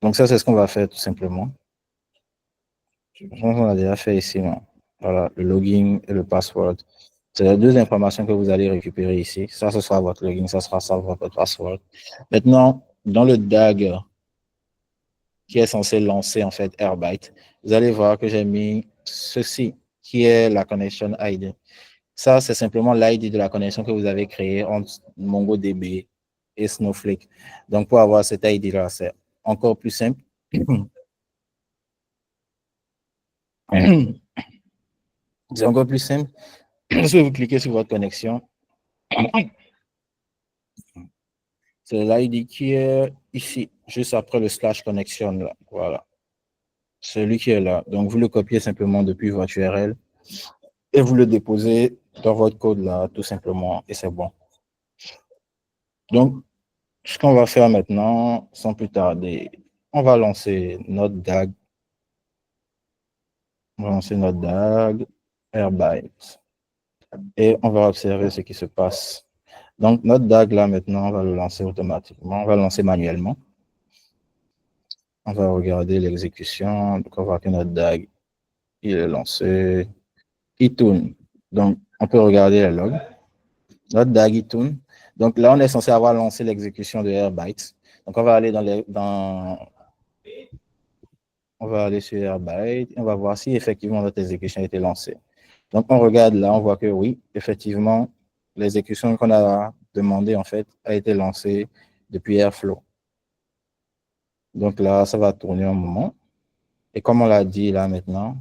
Donc ça, c'est ce qu'on va faire tout simplement. On a déjà fait ici, non? Voilà, le login et le password. C'est les deux informations que vous allez récupérer ici. Ça, ce sera votre login, ça sera votre password. Maintenant, dans le DAG qui est censé lancer en fait Airbyte, vous allez voir que j'ai mis ceci, qui est la connection ID. Ça, c'est simplement l'ID de la connexion que vous avez créée entre MongoDB et Snowflake. Donc, pour avoir cet ID-là, c'est encore plus simple. C'est encore plus simple. Si vous cliquez sur votre connexion, c'est l'ID qui est ici, juste après le slash connection. Là. Voilà. Celui qui est là. Donc, vous le copiez simplement depuis votre URL et vous le déposez dans votre code là, tout simplement, et c'est bon. Donc, ce qu'on va faire maintenant, sans plus tarder, on va lancer notre DAG. On va lancer notre DAG, Airbyte. Et on va observer ce qui se passe. Donc, notre DAG, là, maintenant, on va le lancer automatiquement. On va le lancer manuellement. On va regarder l'exécution. Donc, on va voir que notre DAG, il est lancé. Il tourne. Donc, on peut regarder les logs. Notre DAG, il tourne. Donc, là, on est censé avoir lancé l'exécution de Airbyte. Donc, on va aller on va aller sur Airbyte. On va voir si effectivement notre exécution a été lancée. Donc, on regarde là, on voit que oui, effectivement, l'exécution qu'on a demandée, en fait, a été lancée depuis Airflow. Donc là, ça va tourner un moment. Et comme on l'a dit là maintenant,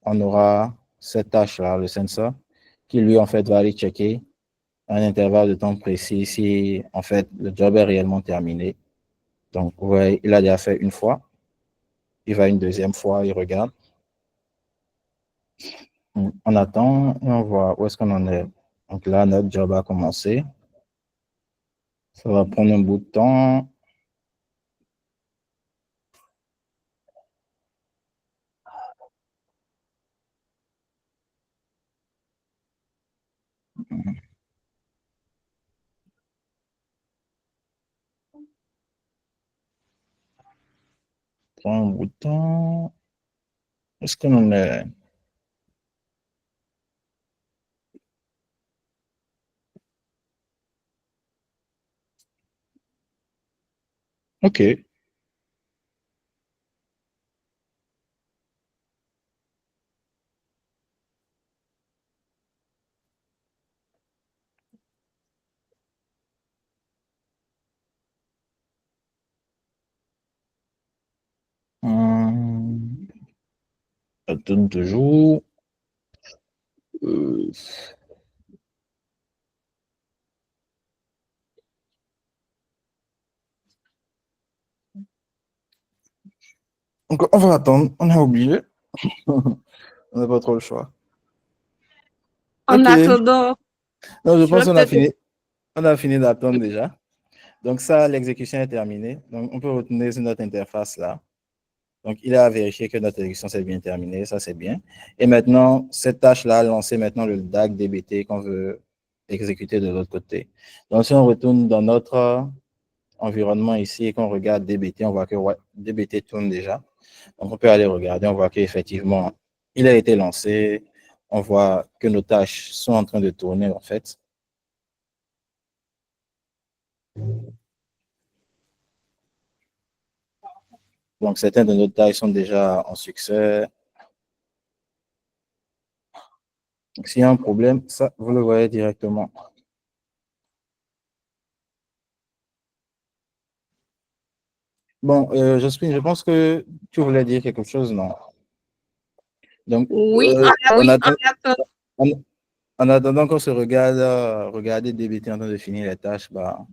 on aura cette tâche-là, le sensor, qui lui, en fait, va aller checker à un intervalle de temps précis si, en fait, le job est réellement terminé. Donc, vous voyez, il a déjà fait une fois. Il va une deuxième fois, il regarde. On attend et on voit où est-ce qu'on en est. Donc là, notre job a commencé. Ça va prendre un bout de temps. Prend un bout de temps. Où est-ce qu'on en est? OK. Ça tourne toujours. Euh, Donc, on va attendre. On a oublié. On n'a pas trop le choix. En OK. attendant, Non, je je pense vais qu'on a peut-être. fini. On a fini d'attendre déjà. Donc, ça, l'exécution est terminée. Donc, on peut retourner sur notre interface là. Donc, il a vérifié que notre exécution s'est bien terminée. Ça, c'est bien. Et maintenant, cette tâche-là, lancer maintenant le DAG DBT qu'on veut exécuter de l'autre côté. Donc, si on retourne dans notre environnement ici et qu'on regarde DBT, on voit que ouais, DBT tourne déjà. Donc, on peut aller regarder. On voit qu'effectivement, il a été lancé. on voit que nos tâches sont en train de tourner, en fait. Donc, certaines de nos tâches sont déjà en succès. Donc, s'il y a un problème, ça, vous le voyez directement. Bon, Jospin, je pense que tu voulais dire quelque chose, non? Donc, Oui, on oui, attend, en attendant qu'on se regarde, regarder débuter en train de finir les tâches, bah,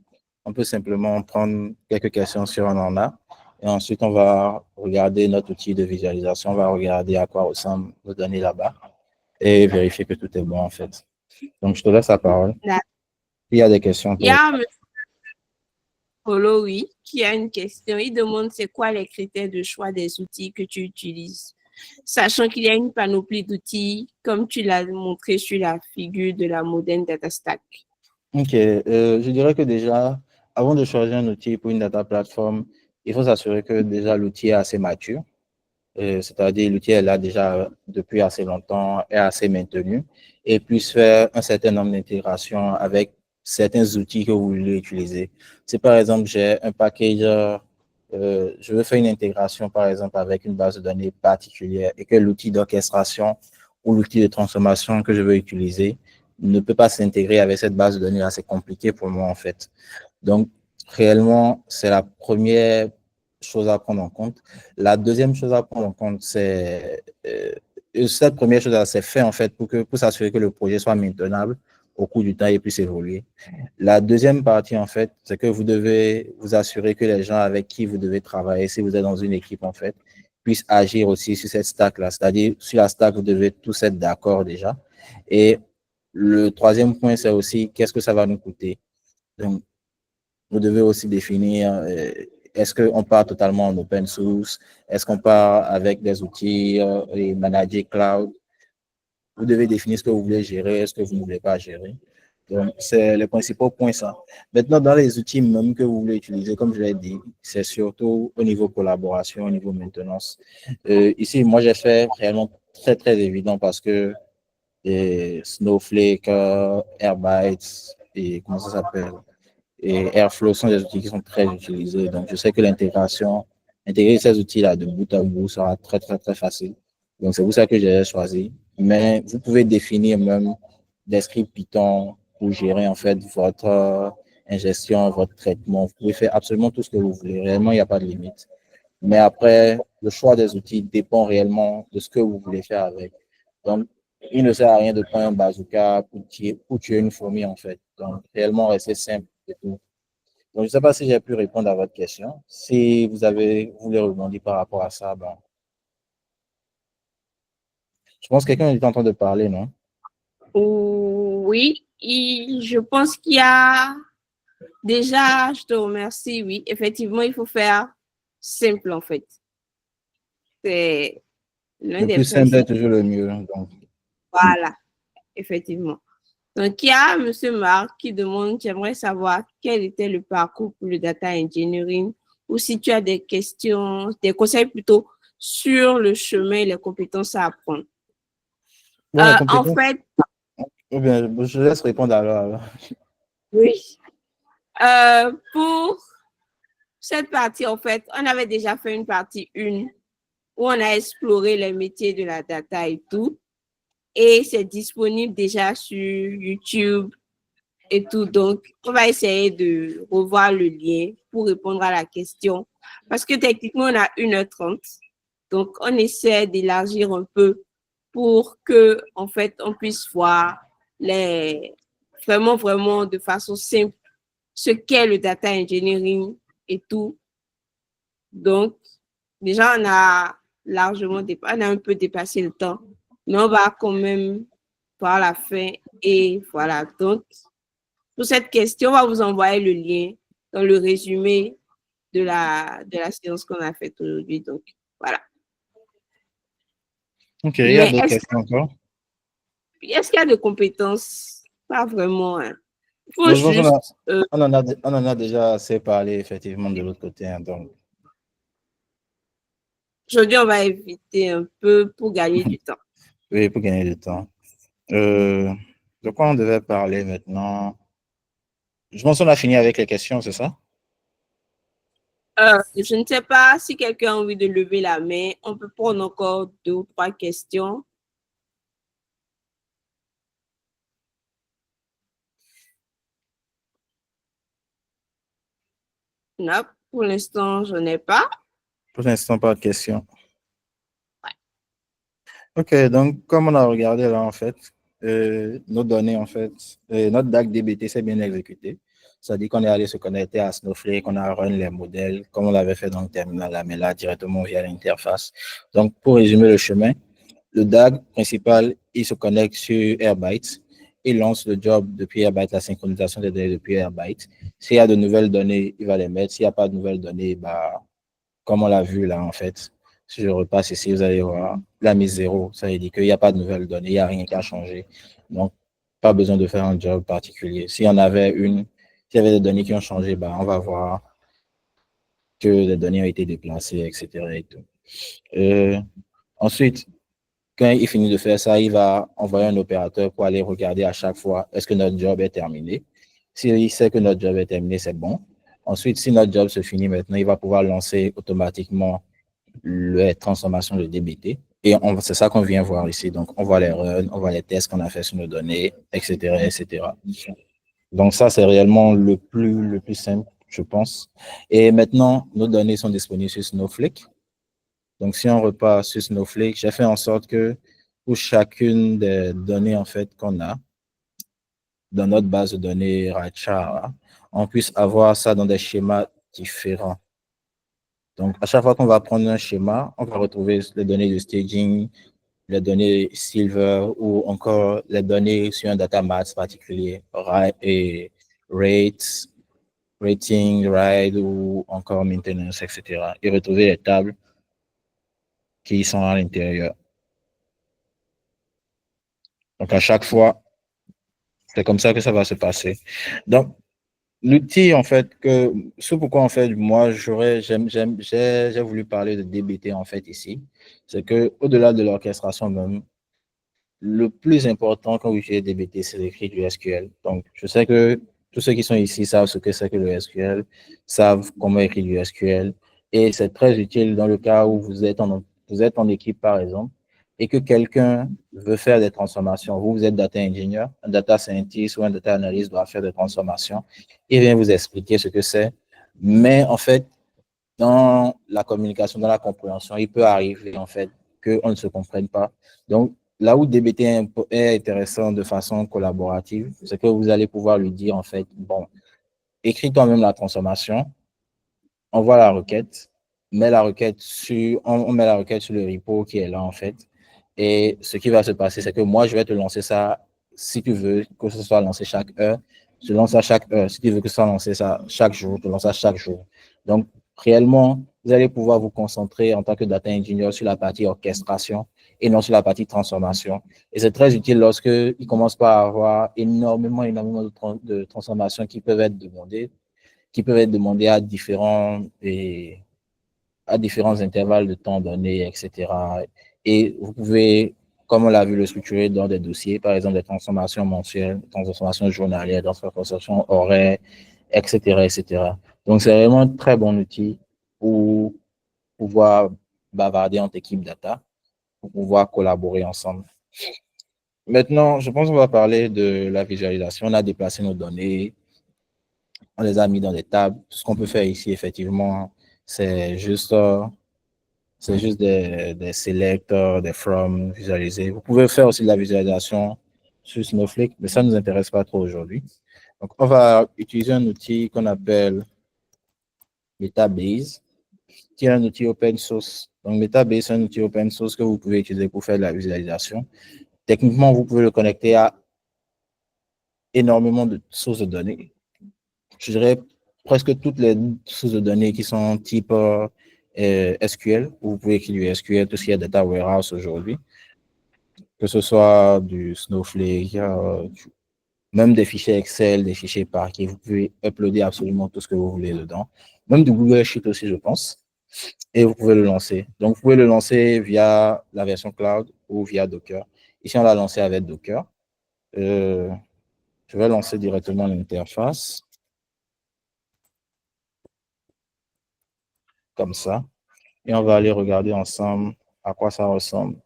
on peut simplement prendre quelques questions si on en a. Et ensuite, on va regarder notre outil de visualisation, on va regarder à quoi ressemblent nos données là-bas et vérifier que tout est bon, en fait. Donc, je te laisse la parole. Il y a des questions il y pour... a M. Polo, oui, qui a une question. Il demande c'est quoi les critères de choix des outils que tu utilises, sachant qu'il y a une panoplie d'outils, comme tu l'as montré sur la figure de la Modern Data Stack. Ok, je dirais que déjà, avant de choisir un outil pour une data platform, il faut s'assurer que déjà l'outil est assez mature. C'est-à-dire l'outil est là déjà depuis assez longtemps, est assez maintenu et puisse faire un certain nombre d'intégrations avec certains outils que vous voulez utiliser. Si par exemple j'ai un package, je veux faire une intégration par exemple avec une base de données particulière et que l'outil d'orchestration ou l'outil de transformation que je veux utiliser ne peut pas s'intégrer avec cette base de données, c'est compliqué pour moi en fait. Donc, réellement, c'est la première chose à prendre en compte. La deuxième chose à prendre en compte, c'est cette première chose, c'est fait en fait pour s'assurer que le projet soit maintenable au cours du temps et puisse évoluer. La deuxième partie, en fait, c'est que vous devez vous assurer que les gens avec qui vous devez travailler, si vous êtes dans une équipe, en fait, puissent agir aussi sur cette stack-là. C'est-à-dire, sur la stack, vous devez tous être d'accord déjà. Et le troisième point, c'est aussi qu'est-ce que ça va nous coûter. Donc, vous devez aussi définir est-ce qu'on part totalement en open source, est-ce qu'on part avec des outils et manager cloud. Vous devez définir ce que vous voulez gérer, ce que vous ne voulez pas gérer. Donc, c'est les principaux points, ça. Maintenant, dans les outils même que vous voulez utiliser, comme je l'ai dit, c'est surtout au niveau collaboration, au niveau maintenance. Ici, moi, j'ai fait réellement très, très évident parce que Snowflake, Airbytes et comment ça s'appelle? Et Airflow sont des outils qui sont très utilisés. Donc, je sais que l'intégration, intégrer ces outils-là de bout à bout sera très, très, très facile. Donc, c'est pour ça que j'ai choisi. Mais vous pouvez définir même des scripts Python pour gérer en fait votre ingestion, votre traitement. Vous pouvez faire absolument tout ce que vous voulez. Réellement, il n'y a pas de limite. Mais après, le choix des outils dépend réellement de ce que vous voulez faire avec. Donc, il ne sert à rien de prendre un bazooka pour tuer une fourmi, en fait. Donc, réellement, rester simple et tout. Donc, je ne sais pas si j'ai pu répondre à votre question. Si vous voulez rebondir par rapport à ça, ben, je pense que quelqu'un est en train de parler, non? Oui, je pense qu'il y a déjà, je te remercie, oui, effectivement, il faut faire simple en fait. C'est l'un Le des plus simple est principes. toujours le mieux. Donc, Voilà, effectivement. Donc, il y a M. Marc qui demande, j'aimerais savoir quel était le parcours pour le data engineering ou si tu as des questions, des conseils plutôt sur le chemin et les compétences à apprendre. bon, les En compétences, fait, ou bien, je laisse répondre alors. oui. Pour cette partie, en fait, on avait déjà fait une partie 1 où on a exploré les métiers de la data et tout. Et c'est disponible déjà sur YouTube et tout. Donc, on va essayer de revoir le lien pour répondre à la question. Parce que techniquement, on a 1h30. Donc, on essaie d'élargir un peu pour que, en fait, on puisse voir vraiment de façon simple ce qu'est le data engineering et tout. Donc, déjà, on a on a un peu dépassé le temps, mais on va quand même par la fin. Et voilà. Donc, pour cette question, on va vous envoyer le lien dans le résumé de la séance qu'on a faite aujourd'hui. Donc, voilà. OK, il y a Mais d'autres questions encore? est-ce qu'il y a des compétences? Pas vraiment. Hein. Il faut Bon, je pense juste, on en a déjà assez parlé, effectivement, de l'autre côté. Hein, donc, aujourd'hui, on va éviter un peu pour gagner du temps. oui, pour gagner du temps. De quoi on devait parler maintenant? Je pense qu'on a fini avec les questions, c'est ça? Je ne sais pas si quelqu'un a envie de lever la main. On peut prendre encore 2 ou 3 questions. Non, pour l'instant, je n'ai pas. Pour l'instant, pas de questions. OK, donc comme on a regardé là, en fait, nos données, en fait, notre DAC DBT s'est bien exécuté. Ça dit qu'on est allé se connecter à Snowflake, on a run les modèles comme on l'avait fait dans le terminal là, mais là, directement via l'interface. Donc, pour résumer le chemin, le DAG principal, il se connecte sur Airbyte, il lance le job depuis Airbyte, la synchronisation des données depuis Airbyte. S'il y a de nouvelles données, il va les mettre. S'il n'y a pas de nouvelles données, bah, comme on l'a vu là, en fait, si je repasse ici, vous allez voir la mise 0. Ça veut dire qu'il n'y a pas de nouvelles données, il n'y a rien qui a changé. Donc, pas besoin de faire un job particulier. S'il y en avait s'il y avait des données qui ont changé, bah, on va voir que les données ont été déplacées, etc. Et tout. Ensuite, quand il finit de faire ça, il va envoyer un opérateur pour aller regarder à chaque fois est-ce que notre job est terminé. S'il sait que notre job est terminé, c'est bon. Ensuite, si notre job se finit maintenant, il va pouvoir lancer automatiquement les transformations de DBT. Et c'est ça qu'on vient voir ici. Donc, on voit les runs, on voit les tests qu'on a fait sur nos données, etc., etc. Donc, ça, c'est réellement le plus simple, je pense. Et maintenant, nos données sont disponibles sur Snowflake. Donc, si on repart sur Snowflake, j'ai fait en sorte que pour chacune des données, en fait, qu'on a dans notre base de données Rachara, on puisse avoir ça dans des schémas différents. Donc, à chaque fois qu'on va prendre un schéma, on va retrouver les données de staging, les données Silver ou encore les données sur un data mart particulier, et rates, rating, ride ou encore maintenance, etc. Et retrouver les tables qui sont à l'intérieur. Donc, à chaque fois, c'est comme ça que ça va se passer. Donc, l'outil, en fait, c'est pourquoi, en fait, moi, j'ai voulu parler de DBT, en fait, ici. C'est que, au-delà de l'orchestration même, le plus important quand vous utilisez DBT, c'est d'écrire du SQL. Donc, je sais que tous ceux qui sont ici savent ce que c'est que le SQL, savent comment écrire du SQL. Et c'est très utile dans le cas où vous êtes en équipe, par exemple, et que quelqu'un veut faire des transformations. Vous êtes data engineer, un data scientist ou un data analyst doit faire des transformations. Il vient vous expliquer ce que c'est. Mais en fait, dans la communication, dans la compréhension, il peut arriver en fait qu'on ne se comprenne pas. Donc, là où DBT est intéressant de façon collaborative, c'est que vous allez pouvoir lui dire en fait, bon, écris toi-même la transformation, envoie la requête, on met la requête sur le repo qui est là en fait. Et ce qui va se passer, c'est que moi, je vais te lancer ça, si tu veux que ce soit lancé chaque heure, je lance ça chaque heure. Si tu veux que ce soit lancé ça chaque jour, je lance ça chaque jour. Donc, réellement, vous allez pouvoir vous concentrer en tant que data engineer sur la partie orchestration et non sur la partie transformation. Et c'est très utile lorsque il commence par avoir énormément de transformations qui peuvent être demandées à différents intervalles de temps donnés, etc. Et vous pouvez, comme on l'a vu, le structurer dans des dossiers, par exemple des transformations mensuelles, des transformations journalières, des transformations horaires, etc., etc. Donc, c'est vraiment un très bon outil pour pouvoir bavarder entre équipes data, pour pouvoir collaborer ensemble. Maintenant, je pense qu'on va parler de la visualisation. On a déplacé nos données, on les a mis dans des tables. Tout ce qu'on peut faire ici, effectivement, c'est juste des selectors, des from visualisés. Vous pouvez faire aussi de la visualisation sur Snowflake, mais ça ne nous intéresse pas trop aujourd'hui. Donc, on va utiliser un outil qu'on appelle Metabase, qui est un outil open source. Donc, Metabase, c'est un outil open source que vous pouvez utiliser pour faire de la visualisation. Techniquement, vous pouvez le connecter à énormément de sources de données. Je dirais presque toutes les sources de données qui sont type SQL, où vous pouvez écrire du SQL, tout ce qui est data warehouse aujourd'hui, que ce soit du Snowflake, même des fichiers Excel, des fichiers Parquet, vous pouvez uploader absolument tout ce que vous voulez dedans, même du Google Sheet aussi, je pense, et vous pouvez le lancer. Donc, vous pouvez le lancer via la version cloud ou via Docker. Ici, on l'a lancé avec Docker. Je vais lancer directement l'interface. Comme ça. Et on va aller regarder ensemble à quoi ça ressemble.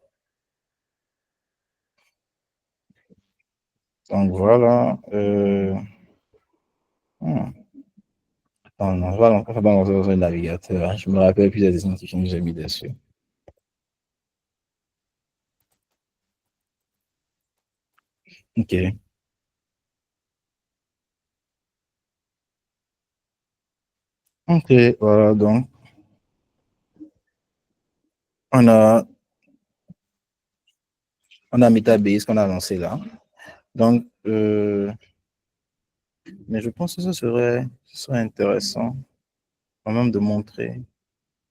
Donc voilà. Non, on va lancer dans un navigateur. Je me rappelle plus des identifiants que j'ai mis dessus. OK. OK, voilà, donc on a Metabase qu'on a lancé là. Donc, mais je pense que ce serait intéressant quand même de montrer.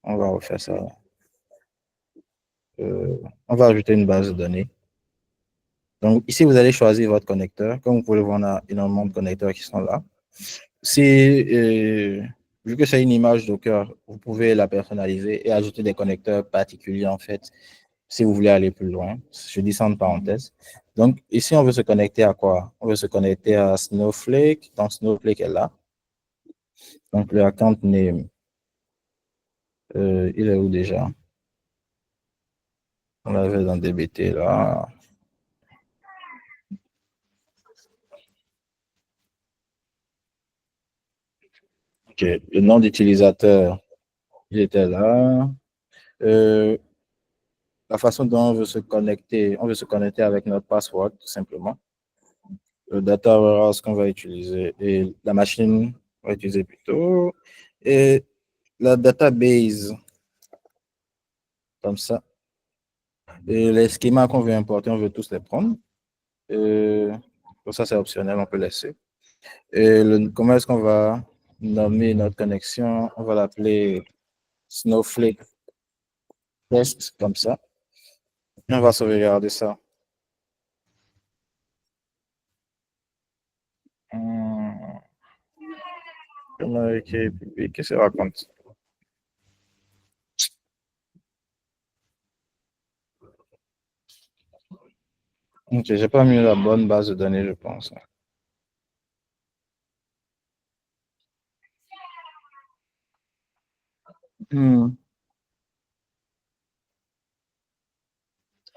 On va refaire ça. On va ajouter une base de données. Donc, ici, vous allez choisir votre connecteur. Comme vous pouvez le voir, on a énormément de connecteurs qui sont là. Vu que c'est une image Docker, vous pouvez la personnaliser et ajouter des connecteurs particuliers, en fait, si vous voulez aller plus loin. Je dis ça en parenthèse. Donc, ici, on veut se connecter à quoi? On veut se connecter à Snowflake. Donc, Snowflake est là. Donc, le account name, il est où déjà? On l'avait dans DBT là. OK. Le nom d'utilisateur, il était là. La façon dont on veut se connecter avec notre password, tout simplement. Le data warehouse qu'on va utiliser et la machine qu'on va utiliser plutôt. Et la database, comme ça. Et les schémas qu'on veut importer, on veut tous les prendre. Pour ça, c'est optionnel, on peut laisser. Et comment est-ce qu'on va nommer notre connexion? On va l'appeler Snowflake Test, comme ça. Et on va sauvegarder ça. Qu'est-ce que ça raconte? Ok, j'ai pas mis la bonne base de données, je pense.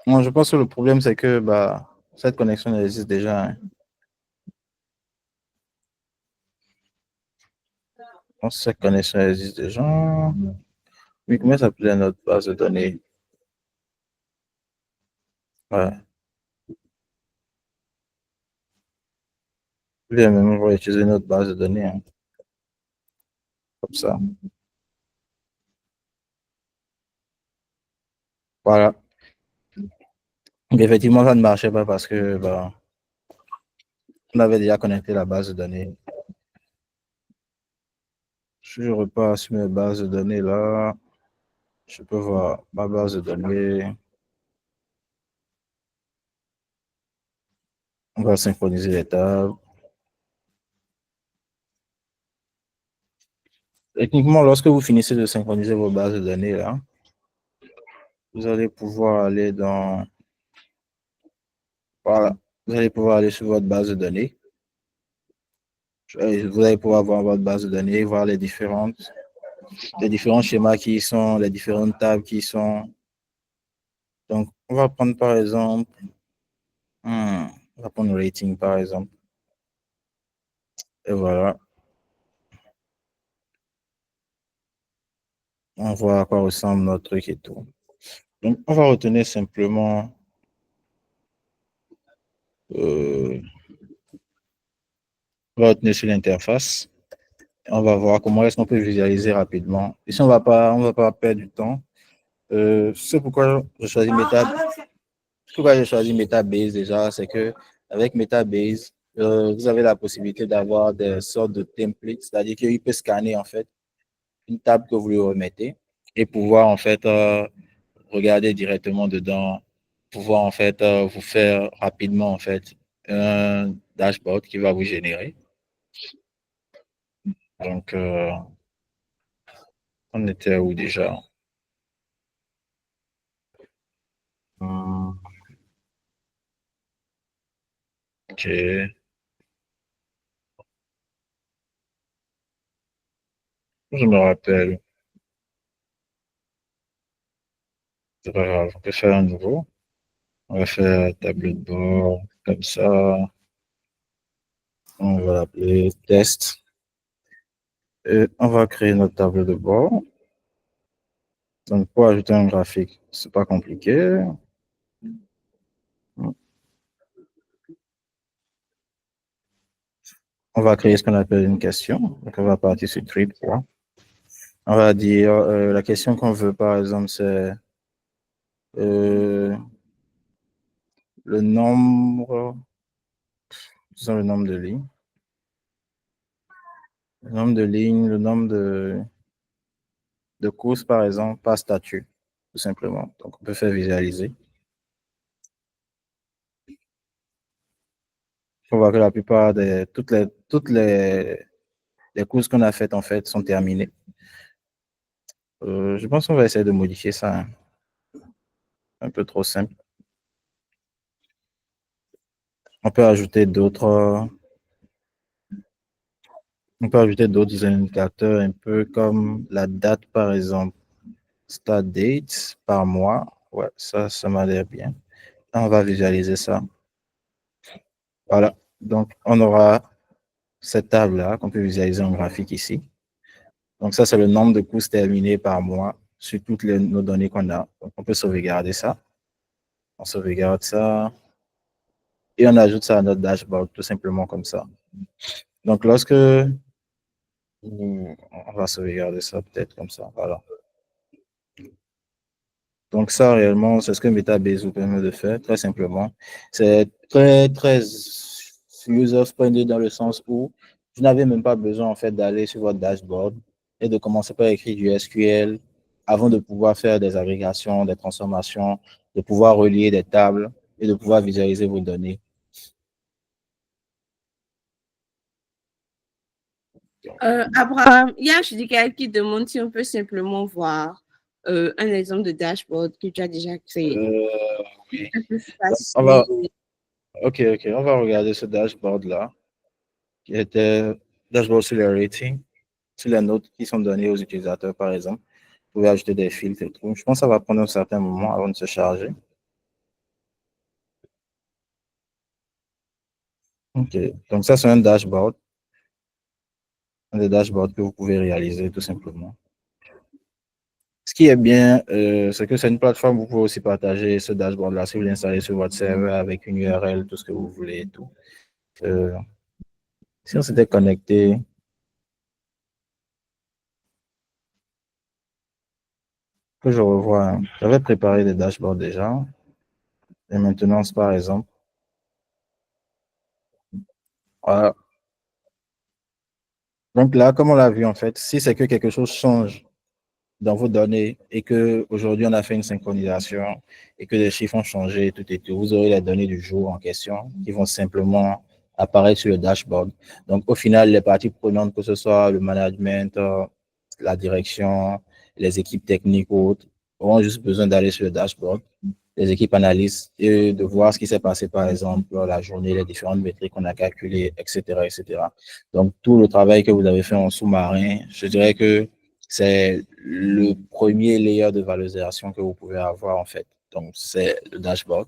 Moi, je pense que le problème, c'est que cette connexion elle existe déjà. Hein. Je pense que cette connexion elle existe déjà. Oui, comment ça s'appelait notre base de données? Ouais. Bien, même, on va utiliser notre base de données. Hein, comme ça. Voilà. Mais effectivement, ça ne marchait pas parce que on avait déjà connecté la base de données. Si je repars sur mes bases de données là, je peux voir ma base de données. On va synchroniser les tables. Techniquement, lorsque vous finissez de synchroniser vos bases de données là, vous allez pouvoir aller dans. Voilà. Vous allez pouvoir aller sur votre base de données. Vous allez pouvoir voir votre base de données, voir les différents schémas qui y sont, les différentes tables qui y sont. Donc, on va prendre par exemple, on va prendre le rating par exemple. Et voilà. On voit à quoi ressemble notre truc et tout. Donc, on va retenir simplement on va retenir sur l'interface. On va voir comment est-ce qu'on peut visualiser rapidement. Ici, on va pas perdre du temps. C'est pourquoi je choisis Metabase déjà, c'est que avec Metabase, vous avez la possibilité d'avoir des sortes de templates, c'est-à-dire qu'il peut scanner en fait une table que vous lui remettez et pouvoir en fait regarder directement dedans, pouvoir en fait vous faire rapidement en fait un dashboard qui va vous générer. Donc, on était où déjà? Ok. Je me rappelle. C'est pas grave. On peut faire un nouveau. On va faire tableau de bord comme ça. On va l'appeler test. Et on va créer notre tableau de bord. Donc, pour ajouter un graphique, c'est pas compliqué. On va créer ce qu'on appelle une question. Donc, on va partir sur trip 3. On va dire, la question qu'on veut, par exemple, c'est euh, le nombre, disons le nombre de lignes. Le nombre de lignes, le nombre de courses, par exemple, par statut, tout simplement. Donc, on peut faire visualiser. On voit que la plupart les courses qu'on a faites, en fait, sont terminées. Je pense qu'on va essayer de modifier ça, hein. Un peu trop simple. On peut ajouter d'autres indicateurs, un peu comme la date, par exemple. Start date par mois. Ouais, ça m'a l'air bien. On va visualiser ça. Voilà. Donc, on aura cette table-là qu'on peut visualiser en graphique ici. Donc, ça, c'est le nombre de courses terminées par mois sur toutes nos données qu'on a. Donc, on peut sauvegarder ça. On sauvegarde ça et on ajoute ça à notre dashboard, tout simplement comme ça. Donc, on va sauvegarder ça peut-être comme ça. Voilà. Donc, ça, réellement, c'est ce que Metabase vous permet de faire, très simplement. C'est très, très user-friendly dans le sens où vous n'avez même pas besoin, en fait, d'aller sur votre dashboard et de commencer par écrire du SQL avant de pouvoir faire des agrégations, des transformations, de pouvoir relier des tables et de pouvoir visualiser vos données. Abraham, il y a quelqu'un qui demande si on peut simplement voir un exemple de dashboard que tu as déjà créé. Oui. On Facile. va, ok, on va regarder ce dashboard-là, qui était dashboard sur les ratings, sur les notes qui sont données aux utilisateurs, par exemple. Vous pouvez ajouter des filtres et tout. Je pense que ça va prendre un certain moment avant de se charger. Ok, donc ça, c'est un dashboard, un des dashboards que vous pouvez réaliser tout simplement. Ce qui est bien, c'est que c'est une plateforme où vous pouvez aussi partager ce dashboard-là si vous l'installez sur votre serveur avec une URL, tout ce que vous voulez et tout. Si on s'était connecté, que je revois, hein. J'avais préparé des dashboards déjà. Et maintenant, par exemple. Voilà. Donc là, comme on l'a vu, en fait, si c'est que quelque chose change dans vos données et que aujourd'hui on a fait une synchronisation et que les chiffres ont changé, tout et tout, vous aurez les données du jour en question qui vont simplement apparaître sur le dashboard. Donc, au final, les parties prenantes, que ce soit le management, la direction, les équipes techniques ou autres, auront juste besoin d'aller sur le dashboard, les équipes analystes, et de voir ce qui s'est passé, par exemple, la journée, les différentes métriques qu'on a calculées, etc., etc. Donc, tout le travail que vous avez fait en sous-marin, je dirais que c'est le premier layer de valorisation que vous pouvez avoir, en fait. Donc, c'est le dashboard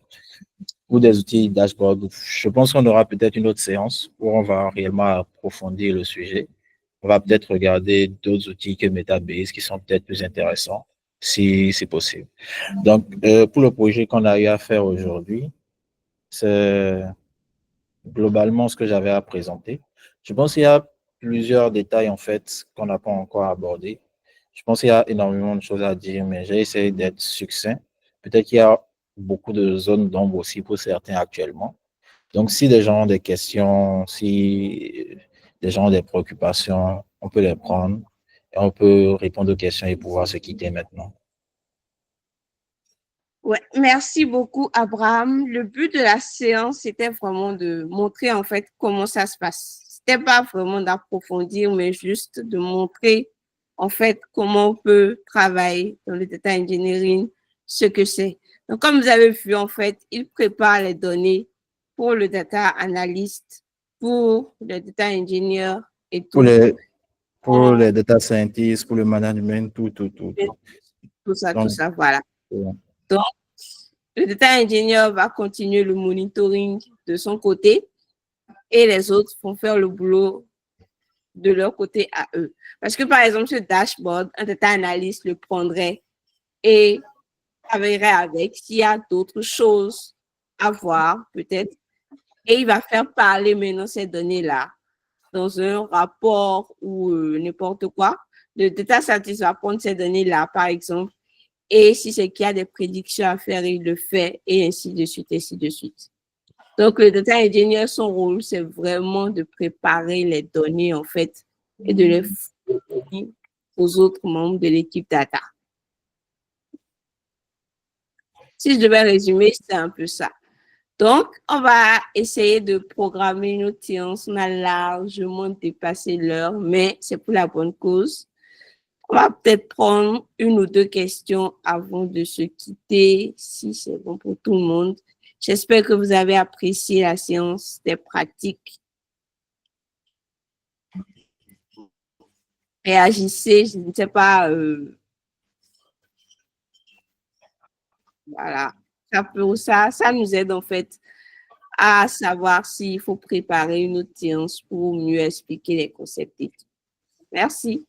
ou des outils dashboard. Je pense qu'on aura peut-être une autre séance où on va réellement approfondir le sujet. On va peut-être regarder d'autres outils que Metabase qui sont peut-être plus intéressants, si c'est possible. Donc, pour le projet qu'on a eu à faire aujourd'hui, c'est globalement ce que j'avais à présenter. Je pense qu'il y a plusieurs détails, en fait, qu'on n'a pas encore abordés. Je pense qu'il y a énormément de choses à dire, mais j'ai essayé d'être succinct. Peut-être qu'il y a beaucoup de zones d'ombre aussi pour certains actuellement. Donc, si des gens ont des questions, si des gens ont des préoccupations, on peut les prendre et on peut répondre aux questions et pouvoir se quitter maintenant. Ouais, merci beaucoup, Abraham. Le but de la séance, c'était vraiment de montrer en fait comment ça se passe. C'était pas vraiment d'approfondir, mais juste de montrer en fait comment on peut travailler dans le data engineering, ce que c'est. Donc, comme vous avez vu, en fait, il prépare les données pour le data analyst, pour le data engineer et tout. Pour les data scientists, pour le management, tout. Tout ça, Donc, voilà. ouais. Donc, le data engineer va continuer le monitoring de son côté et les autres vont faire le boulot de leur côté à eux. Parce que, par exemple, ce dashboard, un data analyst le prendrait et travaillerait avec s'il y a d'autres choses à voir, peut-être. Et il va faire parler maintenant ces données-là dans un rapport ou n'importe quoi. Le data scientist va prendre ces données-là, par exemple, et si c'est qu'il y a des prédictions à faire, il le fait, et ainsi de suite, ainsi de suite. Donc, le data engineer, son rôle, c'est vraiment de préparer les données, en fait, et de les fournir aux autres membres de l'équipe data. Si je devais résumer, c'est un peu ça. Donc, on va essayer de programmer nos séances. On a largement dépassé l'heure, mais c'est pour la bonne cause. On va peut-être prendre une ou deux questions avant de se quitter, si c'est bon pour tout le monde. J'espère que vous avez apprécié la séance des pratiques. Réagissez, je ne sais pas. Voilà. Ça nous aide en fait à savoir s'il faut préparer une autre séance pour mieux expliquer les concepts et tout. Merci.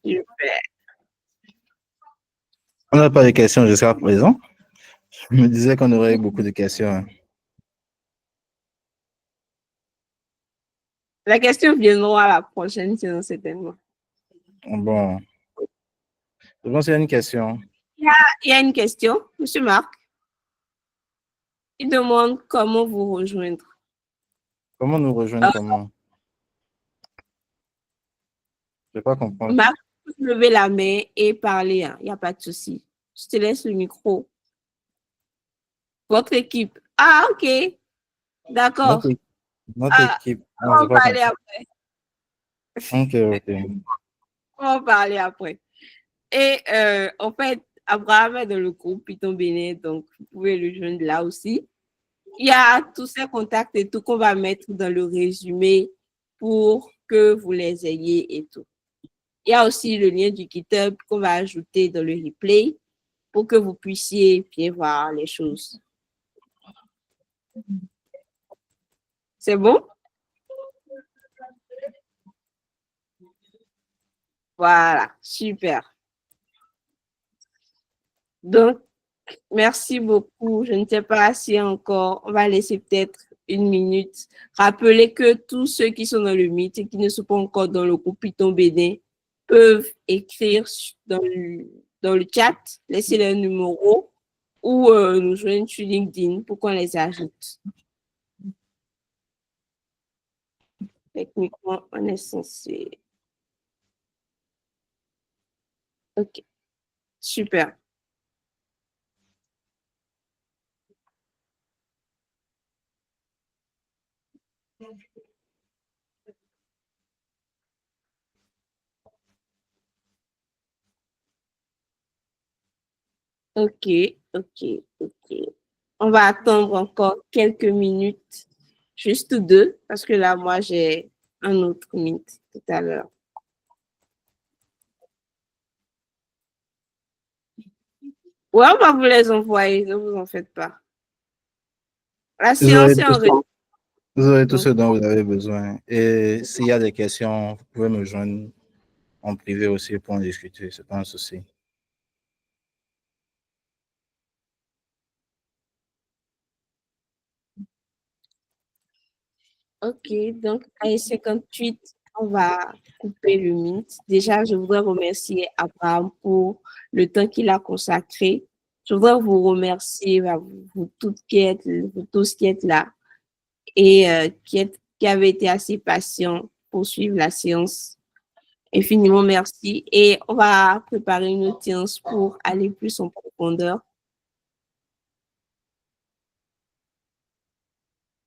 Super. On n'a pas de questions jusqu'à présent. Je me disais qu'on aurait beaucoup de questions. La question viendra à la prochaine séance, certainement. Bon. Je pense qu'il y a une question. Il y a une question, Monsieur Marc. Il demande comment vous rejoindre. Comment nous rejoindre, comment? Je ne vais pas comprendre. Marc, vous levez la main et parler, hein. Il n'y a pas de souci. Je te laisse le micro. Votre équipe. Ah, ok. D'accord. Notre équipe. On va parler après. Ok. On va parler après. Et en fait, Abraham est dans le groupe Python Bénin, donc vous pouvez le joindre là aussi. Il y a tous ces contacts et tout qu'on va mettre dans le résumé pour que vous les ayez et tout. Il y a aussi le lien du GitHub qu'on va ajouter dans le replay pour que vous puissiez bien voir les choses. C'est bon? Voilà, super. Donc, merci beaucoup. Je ne sais pas si encore, on va laisser peut-être une minute. Rappelez que tous ceux qui sont dans le Meet et qui ne sont pas encore dans le groupe Python Bénin peuvent écrire dans le chat, laisser leur numéro ou nous joindre sur LinkedIn pour qu'on les ajoute. Techniquement, on est censé. OK. Super. OK. On va attendre encore quelques minutes, juste deux, parce que là, moi, j'ai un autre meet tout à l'heure. Ouais, on va vous les envoyer, ne vous en faites pas. La séance est en réunion. Vous aurez tout ce dont vous avez besoin. Et s'il y a des questions, vous pouvez me joindre en privé aussi pour en discuter. Ce n'est pas un souci. OK, donc à 58, on va couper le Meet. Déjà, je voudrais remercier Abraham pour le temps qu'il a consacré. Je voudrais vous remercier, vous toutes vous tous qui êtes là et qui avez été assez patients pour suivre la séance. Infiniment merci. Et on va préparer une autre séance pour aller plus en profondeur.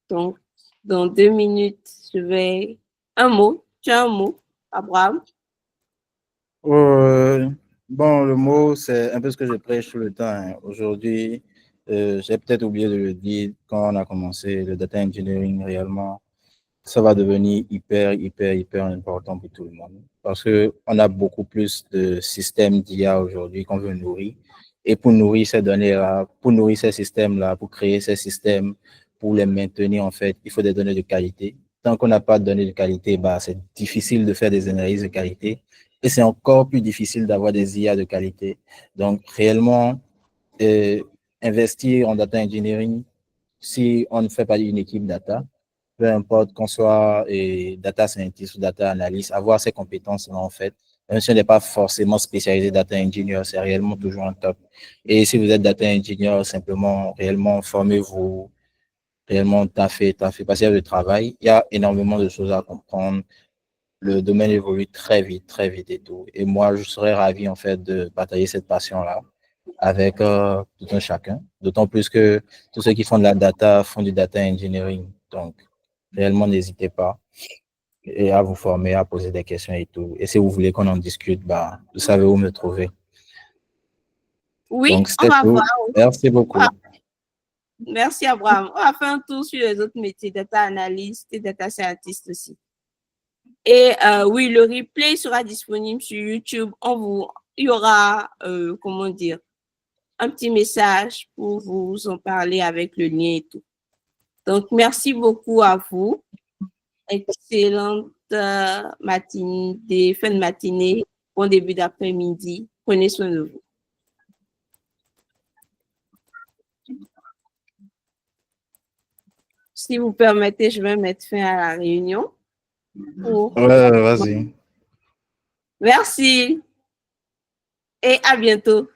Donc, dans 2 minutes, je vais... Un mot. Tu as un mot, Abraham? Bon, le mot, c'est un peu ce que je prêche tout le temps, hein. Aujourd'hui, j'ai peut-être oublié de le dire quand on a commencé le data engineering réellement. Ça va devenir hyper important pour tout le monde. Parce que on a beaucoup plus de systèmes d'IA aujourd'hui qu'on veut nourrir. Et pour nourrir ces données-là, pour nourrir ces systèmes-là, pour créer ces systèmes, pour les maintenir, en fait, il faut des données de qualité. Tant qu'on n'a pas de données de qualité, bah, c'est difficile de faire des analyses de qualité. Et c'est encore plus difficile d'avoir des IA de qualité. Donc, réellement, euh, investir en data engineering, si on ne fait pas une équipe data, peu importe qu'on soit data scientist ou data analyst, avoir ces compétences-là, en fait, même si on n'est pas forcément spécialisé data engineer, c'est réellement toujours un top. Et si vous êtes data engineer, simplement, réellement, formez-vous, réellement, taffez, parce qu'il y a le travail, il y a énormément de choses à comprendre. Le domaine évolue très vite et tout. Et moi, je serais ravi, en fait, de partager cette passion-là avec tout un chacun. D'autant plus que tous ceux qui font de la data font du data engineering. Donc, réellement, n'hésitez pas et à vous former, à poser des questions et tout. Et si vous voulez qu'on en discute, bah, vous savez où me trouver. Oui, Donc, on c'était va tout. voir. Merci On va- beaucoup. Merci, Abraham. On va faire un tour sur les autres métiers, data analyst et data scientist aussi. Et oui, le replay sera disponible sur YouTube. Il y aura, comment dire, un petit message pour vous en parler avec le lien et tout. Donc, merci beaucoup à vous. Excellente matinée, fin de matinée, bon début d'après-midi. Prenez soin de vous. Si vous permettez, je vais mettre fin à la réunion. Ouais, vas-y. Merci et à bientôt.